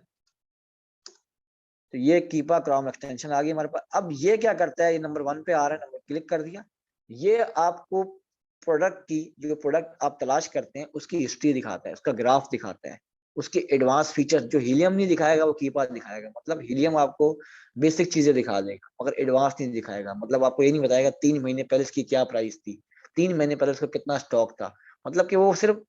तो ये कीपा क्रोम एक्सटेंशन आ गई हमारे पास। अब ये क्या करता है, ये नंबर 1 पे आ रहा है, नंबर क्लिक कर दिया, ये आपको प्रोडक्ट की, जो प्रोडक्ट आप तलाश करते हैं उसकी हिस्ट्री दिखाता है, उसका ग्राफ दिखाता है, उसके एडवांस फीचर्स जो हीलियम नहीं दिखाएगा वो कीपा दिखाएगा। मतलब हीलियम आपको बेसिक चीजें दिखा देगा मगर एडवांस नहीं दिखाएगा। मतलब आपको ये नहीं बताएगा 3 महीने पहले इसकी क्या प्राइस थी, 3 महीने पहले उसका कितना स्टॉक था। मतलब कि वो सिर्फ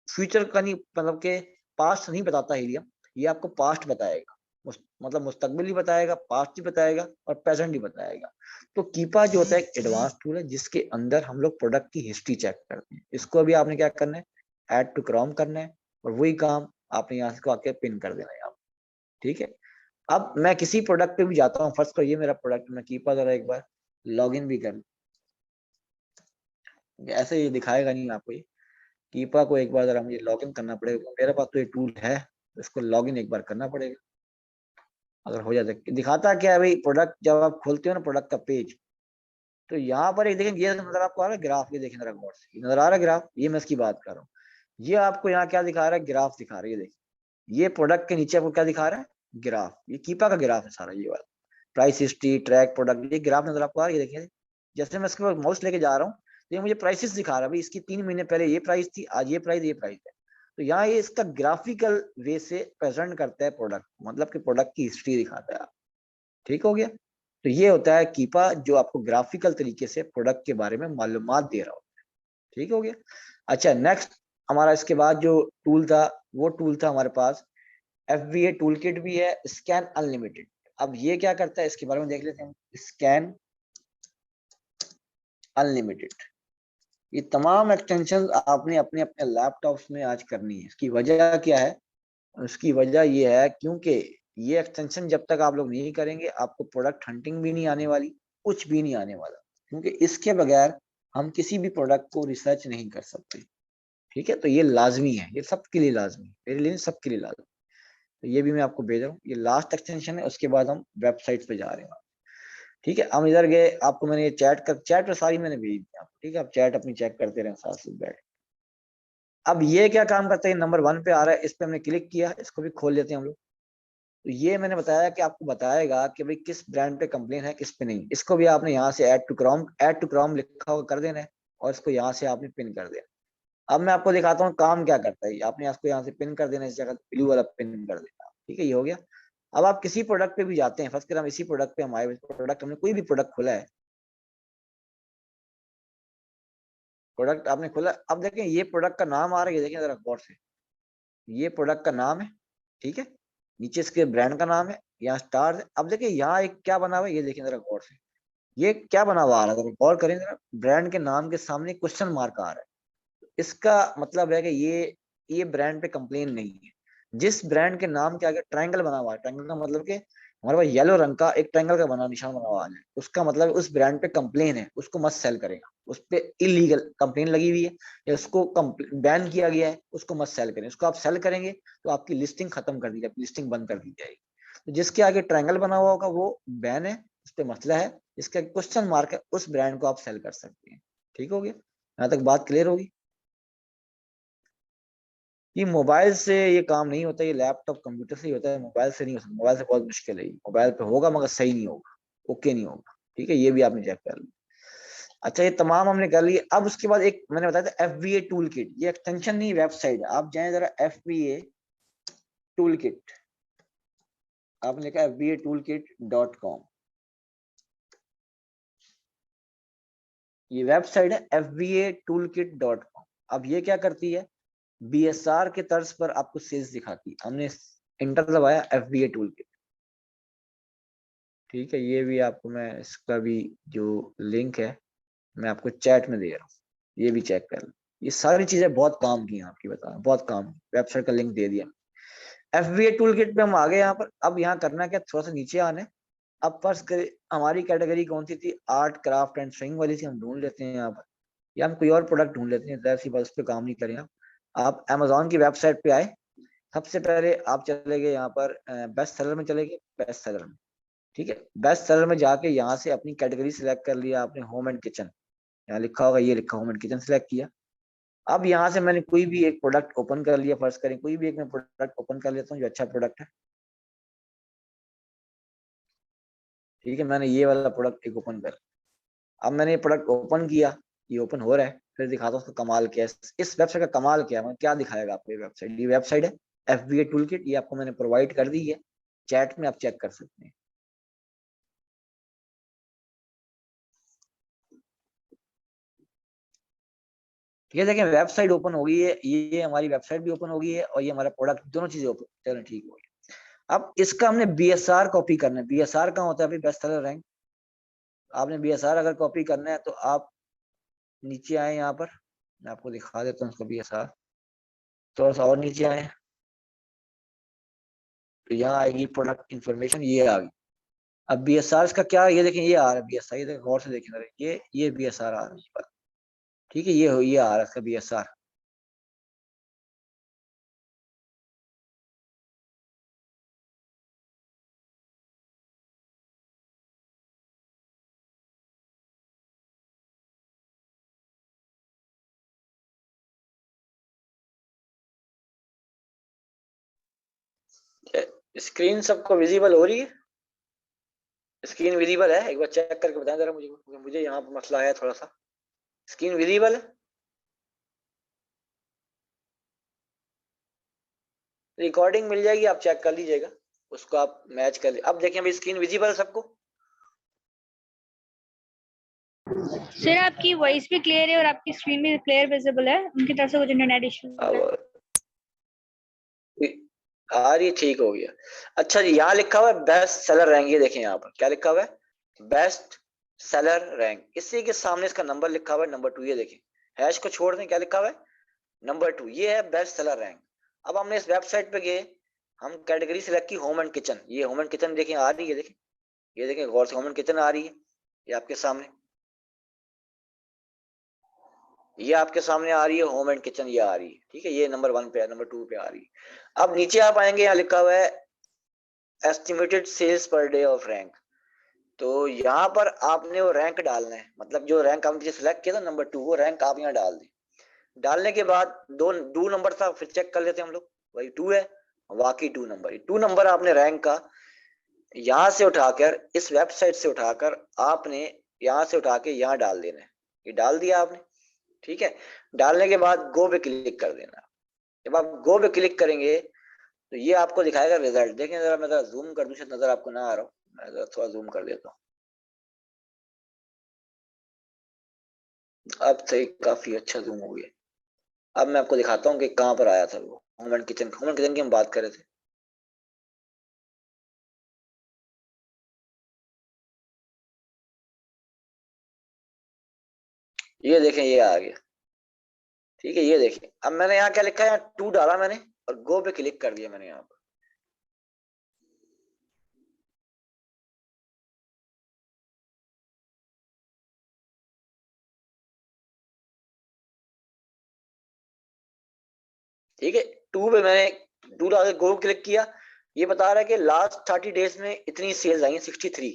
फ्यूचर का नहीं, मतलब के पास्ट नहीं बताता हीलियम, ये आपको पास्ट बताएगा। मतलब मुस्तकबिल भी बताएगा, पास्ट भी बताएगा और प्रेजेंट भी बताएगा। तो कीपा जो होता है एक एडवांस टूल है जिसके अंदर हम लोग प्रोडक्ट की हिस्ट्री चेक करते हैं। इसको अभी आपने क्या करना है, ऐड टू क्रोम करना है और वही काम आपने यहाँ से आके पिन कर देना है आप। ठीक है, अब मैं किसी प्रोडक्ट पे भी जाता हूँ, फर्स्ट को ये मेरा प्रोडक्ट, मैं कीपा जरा एक बार लॉग इन भी कर, ऐसे ये दिखाएगा नहीं आपको ये। कीपा को एक बार जरा मुझे लॉग इन करना पड़ेगा, मेरे पास तो ये टूल है, तो इसको लॉग इन एक बार करना पड़ेगा। अगर हो जाता है, दिखाता क्या है भाई, प्रोडक्ट जब आप खोलते हो ना प्रोडक्ट का पेज, तो यहाँ पर एक देखेंगे ये नजर आपको आ रहा है ग्राफ, ये देखें जरा गौर से, ये नजर आ रहा है ग्राफ, ये मैं इसकी बात कर रहा हूँ। ये आपको यहाँ क्या दिखा रहा है, ग्राफ दिखा रहा है, ये देखिए, ये प्रोडक्ट के नीचे आपको क्या दिखा रहा है, ग्राफ, ये कीपा का ग्राफ है सारा, ये वाला प्राइस हिस्ट्री ट्रैक प्रोडक्ट, ये ग्राफ नजर आपको आ रहा है, ये देखिए। जैसे मैं इसके बाद माउस लेके जा रहा हूँ, तो ये मुझे प्राइसेस दिखा रहा है भाई, इसकी 3 महीने पहले ये प्राइस थी, आज ये प्राइस है। तो यहाँ ये इसका ग्राफिकल वे से प्रेजेंट करता है प्रोडक्ट, मतलब कि प्रोडक्ट की हिस्ट्री दिखाता है। ठीक हो गया, तो ये होता है कीपा, जो आपको ग्राफिकल तरीके से प्रोडक्ट के बारे में मालूमात दे रहा होता है। ठीक हो गया। अच्छा, नेक्स्ट हमारा इसके बाद जो टूल था, वो टूल था हमारे पास FBA टूल किट भी है, स्कैन अनलिमिटेड। अब ये क्या करता है इसके बारे में देख लेते हैं। स्कैन अनलिमिटेड, ये तमाम एक्सटेंशन आपने अपने अपने लैपटॉप्स में आज करनी है। इसकी वजह क्या है, उसकी वजह ये है क्योंकि ये एक्सटेंशन जब तक आप लोग नहीं करेंगे, आपको प्रोडक्ट हंटिंग भी नहीं आने वाली, कुछ भी नहीं आने वाला, क्योंकि इसके बगैर हम किसी भी प्रोडक्ट को रिसर्च नहीं कर सकते। ठीक है, तो ये लाजमी है, ये सबके लिए लाजमी, मेरे लिए सबके लिए लाजमी। तो ये भी मैं आपको भेज रहा हूँ, ये लास्ट एक्सटेंशन है, उसके बाद हम वेबसाइट पे जा रहे हैं। ठीक है, हम इधर गए, आपको मैंने ये चैट पे सारी मैंने भेज दी आपको। ठीक है, आप चैट अपनी चेक करते रहे साथ साथ बैठ। अब ये क्या काम करता है, नंबर 1 पे आ रहा है, इस पे हमने क्लिक किया, इसको भी खोल लेते हैं हम लोग। तो ये मैंने बताया कि आपको बताएगा कि भाई किस ब्रांड पे कंप्लेन है, किस पे नहीं। इसको भी आपने यहाँ से ऐड टू क्रोम लिखा होगा कर देना है, और इसको यहाँ से आपने पिन कर देना। अब मैं आपको दिखाता हूँ काम क्या करता है। आपने इसको यहाँ से पिन कर देना, इस जगह ब्लू वाला पिन कर देना। ठीक है, ये हो गया। अब आप किसी प्रोडक्ट पे भी जाते हैं, फर्स्ट हम इसी प्रोडक्ट पे, हमारे प्रोडक्ट, हमने कोई भी प्रोडक्ट खोला है, प्रोडक्ट आपने खोला, अब देखें ये प्रोडक्ट का नाम आ रहा है, ये देखें जरा गौर से, ये प्रोडक्ट का नाम है। ठीक है, नीचे इसके ब्रांड का नाम है, यहाँ स्टार है। अब देखिए यहाँ एक क्या बना हुआ है, ये देखें जरा गौर से, ये क्या बना हुआ आ रहा है, जरा गौर करें जरा, ब्रांड के नाम के सामने क्वेश्चन मार्क आ रहा है। इसका मतलब है कि ये ब्रांड पे कंप्लेन नहीं है। जिस ब्रांड के नाम के आगे ट्रायंगल बना हुआ है, ट्रायंगल का मतलब कि हमारे पास येलो रंग का एक ट्रायंगल का बना निशान बना हुआ है, उसका मतलब उस ब्रांड पे कंप्लेन है, उसको मत सेल करेगा, उस पे इलीगल कंप्लेन लगी हुई है, या उसको बैन किया गया है, उसको मत सेल करें। उसको आप सेल करेंगे तो आपकी लिस्टिंग खत्म कर दी जाएगी, लिस्टिंग बंद कर दी जाएगी। तो जिसके आगे ट्रायंगल बना हुआ होगा वो बैन है, उस पर मसला है। इसका क्वेश्चन मार्क है, उस ब्रांड को आप सेल कर सकते हैं। ठीक हो गया, यहाँ तक बात क्लियर होगी। ये मोबाइल से ये काम नहीं होता, ये लैपटॉप कंप्यूटर से ही होता है, मोबाइल से नहीं हो सकता, मोबाइल से बहुत मुश्किल है। मोबाइल पे होगा मगर सही नहीं होगा, ओके नहीं होगा। ठीक है, ये भी आपने चेक कर लिया। अच्छा, ये तमाम हमने कर लिया। अब उसके बाद एक मैंने बताया था FBA टूल किट, ये एक्सटेंशन नहीं वेबसाइट है। आप जाए जरा FBA टूल किट, आपने लिखा FBA toolkit.com, ये वेबसाइट है FBA toolkit.com। अब ये क्या करती है, BSR के तर्ज पर आपको सेल्स दिखाती है। हमने इंटर दबाया FBA टूल किट। ठीक है, ये भी आपको मैं इसका भी जो लिंक है मैं आपको चैट में दे रहा हूँ, ये भी चेक कर लो। ये सारी चीजें बहुत काम की हैं आपकी, बता बहुत काम। वेबसाइट का लिंक दे दिया। FBA टूल किट पे हम आ गए यहाँ पर। अब यहाँ करना क्या, थोड़ा सा नीचे आना है। अब फर्स्ट करे हमारी कैटेगरी कौन सी थी, आर्ट क्राफ्ट एंड स्विंग वाली थी, हम ढूंढ लेते हैं यहाँ पर, या हम कोई और प्रोडक्ट ढूंढ लेते हैं, सी बात उस पर काम नहीं करें। आप अमेजोन की वेबसाइट पे आए, सबसे पहले आप चले गए यहाँ पर बेस्ट सेलर में चले गए, बेस्ट सेलर में। ठीक है, बेस्ट सेलर में जाके यहाँ से अपनी कैटेगरी सिलेक्ट कर लिया आपने, होम एंड किचन, यहाँ लिखा होगा, ये लिखा होम एंड किचन सिलेक्ट किया। अब यहाँ से मैंने कोई भी एक प्रोडक्ट ओपन कर लिया, फर्स्ट करें कोई भी एक मैं प्रोडक्ट ओपन कर लेता हूँ जो अच्छा प्रोडक्ट है। ठीक है, मैंने ये वाला प्रोडक्ट एक ओपन कर, अब मैंने ये प्रोडक्ट ओपन किया, ये ओपन हो रहा है, फिर दिखाता हूँ उसका कमाल क्या है। इस वेबसाइट का कमाल क्या है, मैं क्या दिखाएगा आपको, ये वेबसाइट है FBA टूल किट, ये आपको मैंने प्रोवाइड कर दी है, चैट में आप चेक कर सकते हैं। ठीक है, देखिए वेबसाइट ओपन हो गई है, ये हमारी वेबसाइट भी ओपन हो गई है, और ये हमारा प्रोडक्ट, दोनों चीजें ओपन, चलो ठीक हो गई। अब इसका हमने बीएसआर कॉपी करना है। बीएसआर कहाँ होता है अभी? Best seller rank. आपने बीएसआर अगर कॉपी करना है तो आप नीचे आए, यहाँ पर मैं आपको दिखा देता हूँ उसका बीएसआर। थोड़ा सा और नीचे आए तो यहाँ आएगी प्रोडक्ट इन्फॉर्मेशन, ये आ गई। अब बीएसआर का क्या, ये देखें ये आ रहा है बीएसआर, ये देखें गौर से देखें, ये बीएसआर आ रहा है। ठीक है, ये आ रहा है इसका बीएसआर। स्क्रीन सबको विजिबल हो रही है? स्क्रीन विजिबल है? एक बार चेक करके बताएं जरा मुझे, क्योंकि मुझे यहाँ पर मसला है थोड़ा सा। स्क्रीन विजिबल है? रिकॉर्डिंग मिल जाएगी, आप चेक कर लीजिएगा, उसको आप मैच कर लीजिए। अब देखें अभी स्क्रीन विजिबल है सबको? सर आपकी वॉइस भी क्लियर है और आपकी स्क्रीन भी क्लियर विजिबल है। उनकी तरफ से कुछ इंटरनेट इशू है। आ रही, ठीक हो गया। अच्छा जी, यहाँ लिखा हुआ है बेस्ट सेलर रैंक, ये देखें यहाँ पर क्या लिखा हुआ है? Best seller rank. इसी के सामने इसका नंबर लिखा हुआ है नंबर 2, ये देखें, हैश को छोड़ दें, क्या लिखा हुआ है? नंबर 2, ये है बेस्ट सेलर रैंक। अब हमने इस वेबसाइट पे गए, हम कैटेगरी सिलेक्ट की होम एंड किचन। ये होम एंड किचन देखें आ रही है, देखें, ये देखें गौर से, होम एंड किचन आ रही है, ये आपके सामने, ये आपके सामने आ रही है होम एंड किचन, ये आ रही है। ठीक है, ये नंबर 1 पे है, नंबर 2 पे आ रही है। अब नीचे आप आएंगे, यहाँ लिखा हुआ है estimated sales per day of rank. तो यहाँ पर आपने वो रैंक डालना है, मतलब जो रैंक आपने सिलेक्ट किया था नंबर 2, वो रैंक आप यहाँ डाल दें। डालने के बाद दो नंबर था, फिर चेक कर लेते हैं हम लोग, वही 2 है, वाकई 2 नंबर। 2 नंबर आपने रैंक का यहाँ से उठाकर, इस वेबसाइट से उठाकर आपने यहाँ से उठा के यहाँ डाल देना है। ये डाल दिया आपने, ठीक है। डालने के बाद गो पे क्लिक कर देना। जब आप गो पे क्लिक करेंगे तो ये आपको दिखाएगा रिजल्ट। देखें जरा, मैं जरा जूम कर दूं, शायद नजर आपको ना आ रहा हो, मैं जरा थोड़ा जूम कर देता हूँ। अब सही, काफी अच्छा जूम हो गया। अब मैं आपको दिखाता हूँ कि कहाँ पर आया था वो home and kitchen. Home and kitchen की हम बात कर रहे थे। ये देखें, ये आ गया, ठीक है। ये देखें, अब मैंने यहाँ क्या लिखा है, यहाँ 2 डाला मैंने और गो पे क्लिक कर दिया मैंने यहाँ पर। ठीक है, 2 पे मैंने 2 डाल के गो क्लिक किया। ये बता रहा है कि लास्ट 30 डेज में इतनी सेल्स आई हैं 63।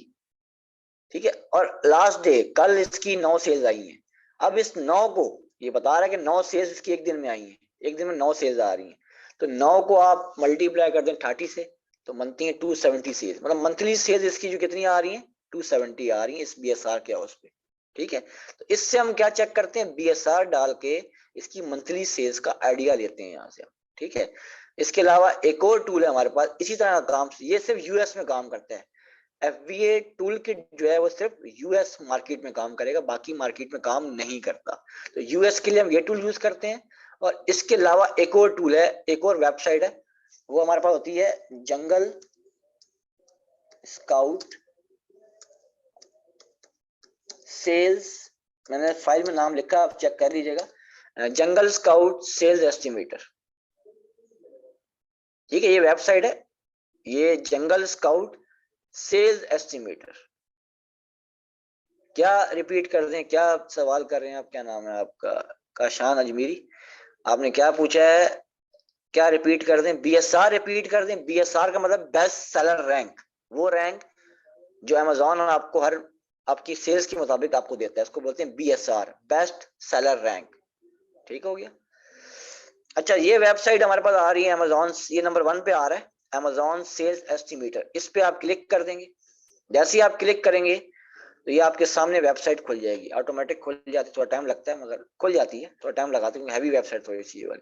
ठीक है, और लास्ट डे कल इसकी 9 सेल्स आई हैं। अब इस 9 को, ये बता रहा है कि 9 सेल्स इसकी एक दिन में आई हैं, एक दिन में 9 सेल्स आ रही हैं। तो 9 को आप मल्टीप्लाई कर दें 30 से, तो बनती है 270 सेल्स। मतलब मंथली सेल्स इसकी जो कितनी आ रही हैं, 270 आ रही हैं इस बीएसआर के हाउस पे। ठीक है, तो इससे हम क्या चेक करते हैं, बीएसआर डाल के इसकी मंथली सेल्स का आइडिया लेते हैं यहाँ से हम। ठीक है, इसके अलावा एक और टूल है हमारे पास इसी तरह का काम, ये सिर्फ यूएस में काम करता है। FBA टूल किट जो है वो सिर्फ यूएस मार्केट में काम करेगा, बाकी मार्केट में काम नहीं करता। तो यूएस के लिए हम ये टूल यूज करते हैं। और इसके अलावा एक और टूल है, एक और वेबसाइट है, वो हमारे पास होती है जंगल स्काउट सेल्स। मैंने फाइल में नाम लिखा, आप चेक कर लीजिएगा, जंगल स्काउट सेल्स एस्टिमेटर। ठीक है, ये वेबसाइट है, ये जंगल स्काउट सेल्स एस्टिमेटर। क्या रिपीट कर दें, क्या सवाल कर रहे हैं आप? क्या नाम है आपका? काशान अजमेरी। आपने क्या पूछा है? क्या रिपीट कर दें? बीएसआर रिपीट कर दें। बीएसआर का मतलब बेस्ट सेलर रैंक, वो रैंक जो अमेजोन आपको हर आपकी सेल्स के मुताबिक आपको देता है, उसको बोलते हैं बीएसआर, बेस्ट सेलर रैंक। ठीक हो गया। अच्छा, ये वेबसाइट हमारे पास आ रही है अमेजोन, ये नंबर 1 पे आ रहा है अमेजोन सेल्स एस्टिमेटर। इस पे आप क्लिक कर देंगे। जैसे ही आप क्लिक करेंगे तो ये आपके सामने वेबसाइट खुल जाएगी, ऑटोमेटिक खुल जाती है, थोड़ा टाइम लगता है मगर खुल जाती है, थोड़ा टाइम लगाती है क्योंकि हैवी वेबसाइट थोड़ी सी वाली।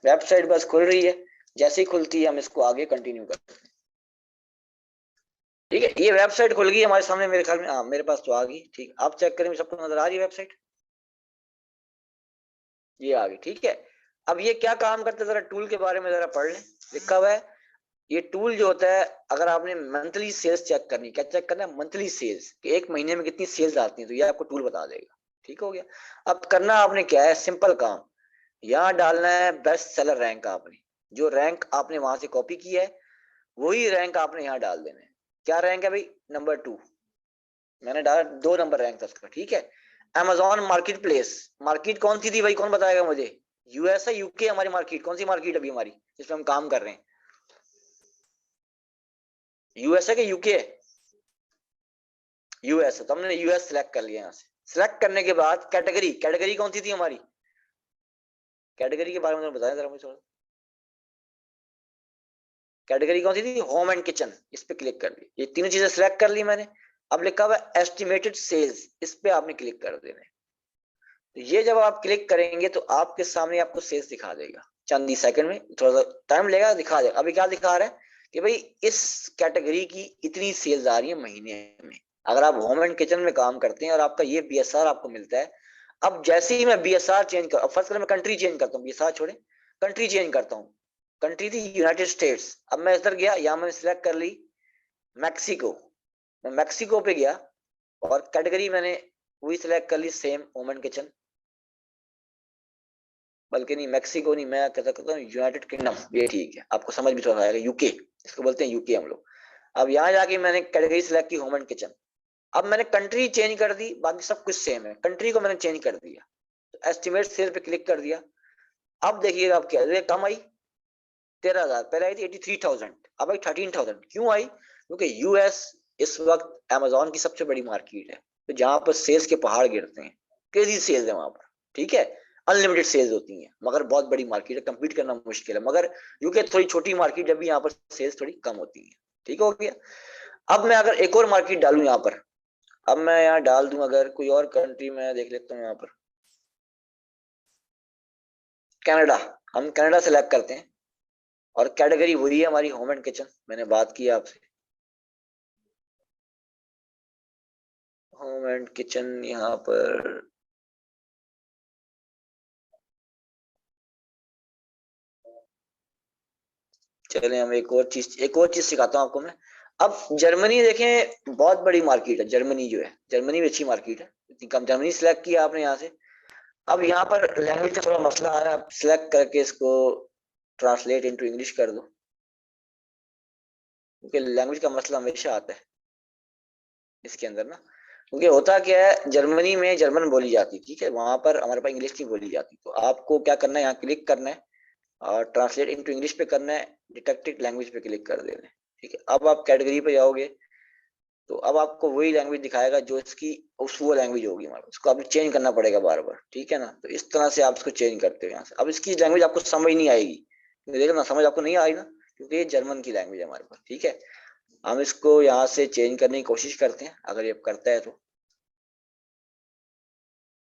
वेबसाइट बस खुल रही है, जैसे ही खुलती है हम इसको आगे कंटिन्यू करते हैं। ठीक है, ये वेबसाइट खुल गई हमारे सामने, मेरे ख्याल में, हाँ मेरे पास तो आ गई। ठीक, आप चेक करें, सबको नजर आ रही है वेबसाइट? ये आ गई, ठीक है। अब ये क्या काम करते हैं, जरा टूल के बारे में जरा पढ़ लें। लिखा हुआ है ये टूल जो होता है, अगर आपने मंथली सेल्स चेक करनी, क्या चेक करना है, मंथली सेल्स, कि एक महीने में कितनी सेल्स आती हैं, तो ये आपको टूल बता देगा। ठीक हो गया। अब करना आपने क्या है, सिंपल काम, यहाँ डालना है बेस्ट सेलर रैंक। आपने जो रैंक आपने वहां से कॉपी किया है वही रैंक आपने यहाँ डाल देना है। क्या रैंक है भाई, नंबर 2। मैंने डाला 2 नंबर रैंक था उसका, ठीक है। अमेजॉन मार्केट प्लेस, मार्केट कौन सी थी भाई, कौन बताएगा मुझे? यूएस है यूके? हमारी मार्केट कौन सी मार्केट अभी हमारी जिसमें हम काम कर रहे हैं? यूएस है कि यूके है? यूएस है, तो हमने यूएस सिलेक्ट कर लिया। यहाँ से सिलेक्ट करने के बाद कैटेगरी, कैटेगरी कौन सी थी हमारी? कैटेगरी के बारे में बताया जरा मुझे थोड़ा। कैटेगरी कौन सी थी? Home and kitchen. इस पे क्लिक कर दी, ये तीनों चीजें सिलेक्ट कर ली मैंने। अब लिखा हुआ है एस्टिमेटेड सेल्स, इस पे आपने क्लिक कर देना है। तो ये जब आप क्लिक करेंगे तो आपके सामने आपको सेल्स दिखा देगा चंद ही सेकंड में, थोड़ा सा टाइम लेगा, दिखा देगा। अभी क्या दिखा रहा है कि भाई इस कैटेगरी की इतनी सेल्स आ रही है महीने में। अगर आप होम एंड किचन में काम करते हैं और आपका ये बीएसआर आपको मिलता है, अब जैसे ही मैं बीएसआर चेंज कर, फर्स्ट मैं कंट्री चेंज करता हूँ, बीएसआर छोड़े कंट्री चेंज करता हूँ। कंट्री थी यूनाइटेड स्टेट्स, अब मैं इधर गया, यहाँ मैंने सिलेक्ट कर ली मैक्सिको। मैं मैक्सिको पे गया और कैटेगरी मैंने वही सिलेक्ट कर ली, सेम होम एंड किचन। बल्कि नहीं, मैक्सिको नहीं, मैं कहता करता हूँ यूनाइटेड किंगडम, ये ठीक है, आपको समझ भी थोड़ा आएगा। यूके, इसको बोलते हैं यूके हम लोग। अब यहाँ जाके मैंने कैटेगरी सिलेक्ट की होम एंड किचन। अब मैंने कंट्री चेंज कर दी, बाकी सब कुछ सेम है, कंट्री को मैंने चेंज कर दिया। तो एस्टिमेट सेल पे क्लिक कर दिया। अब देखिएगा आप क्या कम आई, 13,000। पहले आई थी 83,000, अब आई 13,000। क्यों आई? क्योंकि यूएस इस वक्त अमेजोन की सबसे बड़ी मार्केट है, तो जहां पर सेल्स के पहाड़ गिरते हैं, क्रेजी सेल्स है वहां पर, ठीक है। अनलिमिटेड सेल्स होती हैं, मगर बहुत बड़ी मार्केट है, कंपीट करना मुश्किल है। मगर यूके थोड़ी छोटी मार्केट, जब भी यहाँ पर सेल्स थोड़ी कम होती है। ठीक हो गया। अब मैं अगर एक और मार्केट डालू यहाँ पर, अब मैं यहाँ डाल दूं अगर कोई और कंट्री में देख लेता हूँ यहाँ पर, कनाडा। हम कनाडा सेलेक्ट करते हैं और कैटेगरी वही है हमारी, होम एंड किचन। मैंने बात की आपसे, होम एंड किचन यहाँ पर। चले हम एक और चीज सिखाता हूँ आपको मैं। अब जर्मनी देखें, बहुत बड़ी मार्केट है जर्मनी, जो है जर्मनी भी अच्छी मार्केट है। इतनी कम, जर्मनी सिलेक्ट किया आपने यहाँ से। अब यहाँ पर लैंग्वेज का थोड़ा मसला आ रहा है, आप सिलेक्ट करके इसको ट्रांसलेट इनटू इंग्लिश कर दो, क्योंकि लैंग्वेज का मसला हमेशा आता है इसके अंदर ना। क्योंकि होता क्या है, जर्मनी में जर्मन बोली जाती, ठीक है, वहां पर हमारे पास इंग्लिश नहीं बोली जाती। तो आपको क्या करना है, यहाँ क्लिक करना है और ट्रांसलेट इनटू इंग्लिश पे करना है, डिटेक्टेड लैंग्वेज पे क्लिक कर देना है। ठीक है, अब आप कैटेगरी पे जाओगे तो अब आपको वही लैंग्वेज दिखाएगा जो इसकी उस वो लैंग्वेज होगी हमारे, उसको आपको चेंज करना पड़ेगा बार बार, ठीक है ना। तो इस तरह से आप इसको चेंज करते हो यहाँ से। अब इसकी लैंग्वेज आपको समझ नहीं आएगी, देखो ना, समझ आपको नहीं आएगी ना, क्योंकि ये जर्मन की लैंग्वेज है हमारे पास, ठीक है। हम इसको यहाँ से चेंज करने की कोशिश करते हैं, अगर ये करता है तो।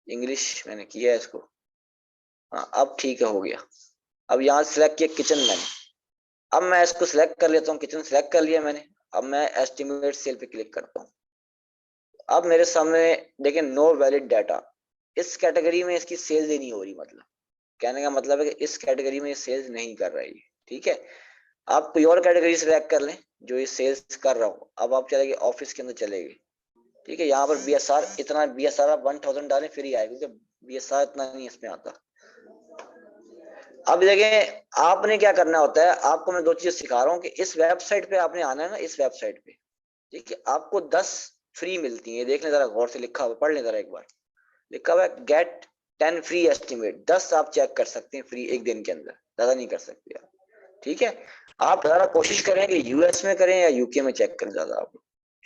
इंग्लिश मैंने किया है इसको, हाँ अब ठीक है, हो गया। अब यहाँ सिलेक्ट किया किचन मैंने, अब मैं इसको सिलेक्ट कर लेता हूँ, किचन सिलेक्ट कर लिया मैंने। अब मैं एस्टिमेट सेल पे क्लिक करता हूँ। अब मेरे सामने देखें, नो वैलिड डाटा, इस कैटेगरी में इसकी सेल्स ही नहीं हो रही। मतलब कहने का मतलब है कि इस कैटेगरी में सेल्स नहीं कर रही है, ठीक है। आप कोई और कैटेगरी सिलेक्ट कर लें जो ये सेल्स कर रहा हो। अब आप चले गए ऑफिस के अंदर, चले गए, ठीक है। यहाँ पर बीएसआर, इतना बीएसआर आप 1000 डालें फिर ही आएगा, क्योंकि बीएसआर इतना नहीं इसमें आता। अब देखें, आपने क्या करना होता है, आपको मैं 2 चीज सिखा रहा हूँ कि इस वेबसाइट पे आपने आना है ना, इस वेबसाइट पे, ठीक है। आपको 10 फ्री मिलती है, देख लें जरा गौर से, लिखा हुआ पढ़ लें जरा एक बार। लिखा हुआ है गेट 10 फ्री एस्टिमेट, 10 आप चेक कर सकते हैं फ्री एक दिन के अंदर, ज्यादा नहीं कर सकते आप, ठीक है। आप ज्यादा कोशिश करें कि यूएस में करें या यूके में चेक करें ज्यादा आप,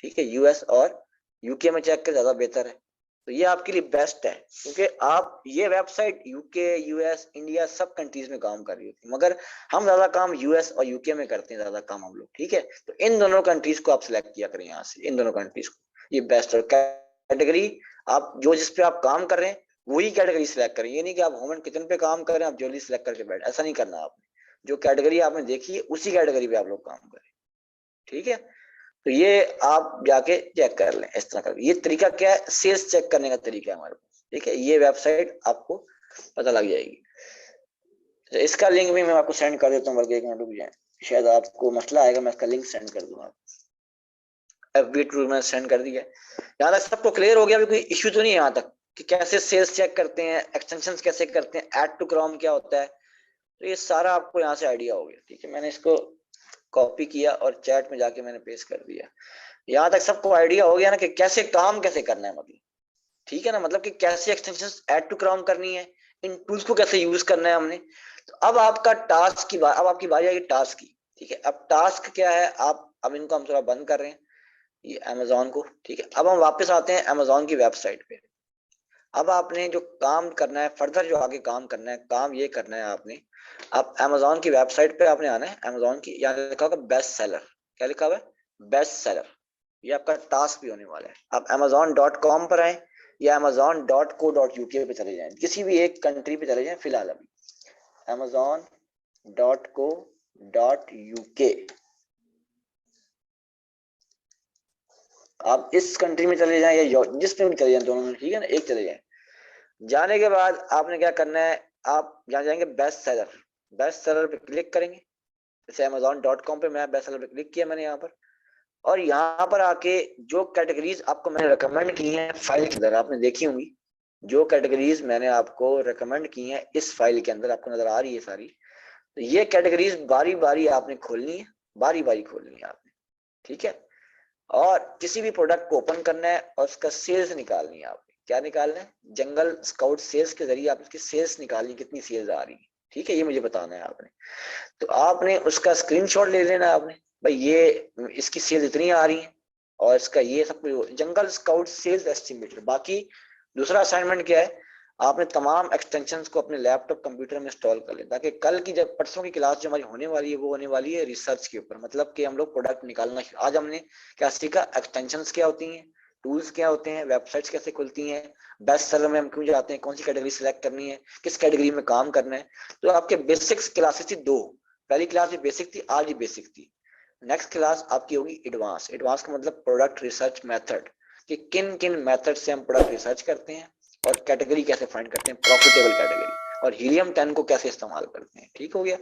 ठीक है। यूएस और यूके में चेक करें, ज्यादा बेहतर है। तो ये आपके लिए बेस्ट है, क्योंकि आप ये वेबसाइट यूके, यूएस, इंडिया सब कंट्रीज में काम कर रही होती है, मगर हम ज्यादा काम यूएस और यूके में करते हैं, ज्यादा काम हम लोग, ठीक है। तो इन दोनों कंट्रीज को आप सिलेक्ट किया करें यहाँ से, इन दोनों कंट्रीज को, ये बेस्ट है। कैटेगरी आप जो जिस पे आप काम कर रहे हैं वही कैटेगरी सिलेक्ट करें, ये नहीं कि आप होम एंड किचन पे काम करें आप ज्वेलरी सिलेक्ट करके बैठ, ऐसा नहीं करना आपने। जो कैटेगरी आपने देखी है उसी कैटेगरी पे आप लोग काम करें, ठीक है। तो ये आप जाके चेक कर लें इस तरह का। ये तरीका क्या है, सेल्स चेक करने का तरीका है हमारे पास, ठीक है। ये वेबसाइट आपको पता लग जाएगी। तो इसका लिंक भी मैं आपको सेंड कर देता हूँ, बल्कि 1 मिनट रुक जाए, शायद आपको मसला आएगा, मैं इसका लिंक सेंड कर दूंगा। FB टूल में सेंड कर दिया। यहाँ तक सबको क्लियर हो गया? अभी कोई इश्यू तो नहीं है यहाँ तक कि कैसे सेल्स चेक करते हैं, एक्सटेंशंस कैसे करते हैं, ऐड टू क्रोम क्या होता है, तो ये सारा आपको यहाँ से आइडिया हो गया। ठीक है, मैंने इसको कॉपी किया और चैट में जाके मैंने पेस्ट कर दिया। यहाँ तक सबको आइडिया हो गया ना कि कैसे काम कैसे करना है, मतलब ठीक है ना, मतलब कि कैसे एक्सटेंशंस ऐड टू क्रोम करनी है, इन टूल्स को कैसे यूज करना है हमने। तो अब आपका टास्क की बात, अब आपकी बारी आएगी टास्क की। ठीक है, अब टास्क क्या है, आप अब इनको हम थोड़ा बंद कर रहे हैं, ये अमेजोन को। ठीक है, अब हम वापस आते हैं अमेजोन की वेबसाइट पे। अब आपने जो काम करना है फर्दर, जो आगे काम करना है, काम ये करना है आपने, आप अमेजोन की वेबसाइट पे आपने आना है। अमेजोन की यहाँ लिखा होगा बेस्ट सेलर, क्या लिखा हुआ है? Best seller. ये आपका टास्क भी होने वाला है। आप amazon.com पर आए या amazon.co.uk पे चले जाएं, किसी भी एक कंट्री पे चले जाएं फिलहाल। अभी amazon.co.uk, आप इस कंट्री में चले जाएं या जिसमें भी चले जाएं, दोनों में, ठीक है ना, एक चले जाएं। जाने के बाद आपने क्या करना है, आप यहाँ जाएंगे बेस्ट सेलर, बेस्ट सेलर पे क्लिक करेंगे। जैसे amazon.com पे मैं बेस्ट सेलर पे क्लिक किया मैंने यहाँ पर, और यहाँ पर आके जो कैटेगरीज आपको मैंने रिकमेंड की हैं फाइल के अंदर, आपने देखी होंगी, जो कैटेगरीज मैंने आपको रिकमेंड की हैं इस फाइल के अंदर आपको नजर आ रही है सारी। तो ये कैटेगरीज बारी बारी आपने खोलनी है, बारी बारी खोलनी है आपने। ठीक है, और किसी भी प्रोडक्ट को ओपन करना है और उसका सेल्स निकालनी है आपने। क्या निकालना है? जंगल स्काउट सेल्स के जरिए आप उसकी सेल्स निकालनी, कितनी सेल्स आ रही है। ठीक है, ये मुझे बताना है आपने। तो आपने उसका स्क्रीनशॉट ले लेना है आपने, भाई ये इसकी सेल्स इतनी आ रही है और इसका ये सब कुछ, जंगल स्काउट सेल्स एस्टिमेटर। बाकी दूसरा असाइनमेंट क्या है, आपने तमाम एक्सटेंशंस को अपने लैपटॉप कंप्यूटर में इंस्टॉल कर लें, ताकि कल की जब परसों की क्लास जो हमारी होने वाली है वो होने वाली है रिसर्च के ऊपर, मतलब कि हम लोग प्रोडक्ट निकालना। आज हमने क्या सीखा, एक्सटेंशंस क्या होती हैं, टूल्स क्या होते हैं, वेबसाइट्स कैसे खुलती हैं, बेस्ट सेलर में हम क्यों जाते हैं, कौन सी कैटेगरी सिलेक्ट करनी है, किस कैटेगरी में काम करना है। तो आपके बेसिक्स क्लासेस थी 2, पहली क्लास भी बेसिक थी, आज भी बेसिक थी। नेक्स्ट क्लास आपकी होगी एडवांस। एडवांस का मतलब प्रोडक्ट रिसर्च मेथड, कि किन किन मेथड से हम प्रोडक्ट रिसर्च करते हैं और कैटेगरी कैसे फाइंड करते हैं, प्रॉफिटेबल कैटेगरी, और हीलियम 10 को कैसे इस्तेमाल करते हैं। ठीक हो गया,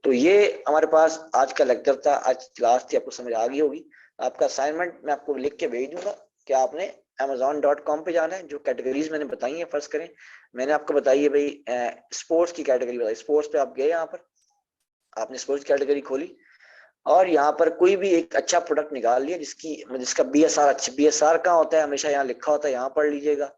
तो ये हमारे पास आज का लेक्चर था, आज क्लास थी, आपको समझ आ गई होगी। आपका असाइनमेंट मैं आपको लिख के भेज दूंगा कि आपने amazon.com पे जाना है। जो कैटेगरीज मैंने बताई है, फर्स्ट करें मैंने आपको बताई है भाई, स्पोर्ट्स की कैटेगरी बताई, स्पोर्ट्स पे आप गए, यहाँ पर आपने स्पोर्ट्स कैटेगरी खोली और यहाँ पर कोई भी एक अच्छा प्रोडक्ट निकाल लिया जिसका BSR अच्छा, BSR कहाँ होता है, हमेशा यहाँ लिखा होता है, यहाँ पढ़ लीजिएगा।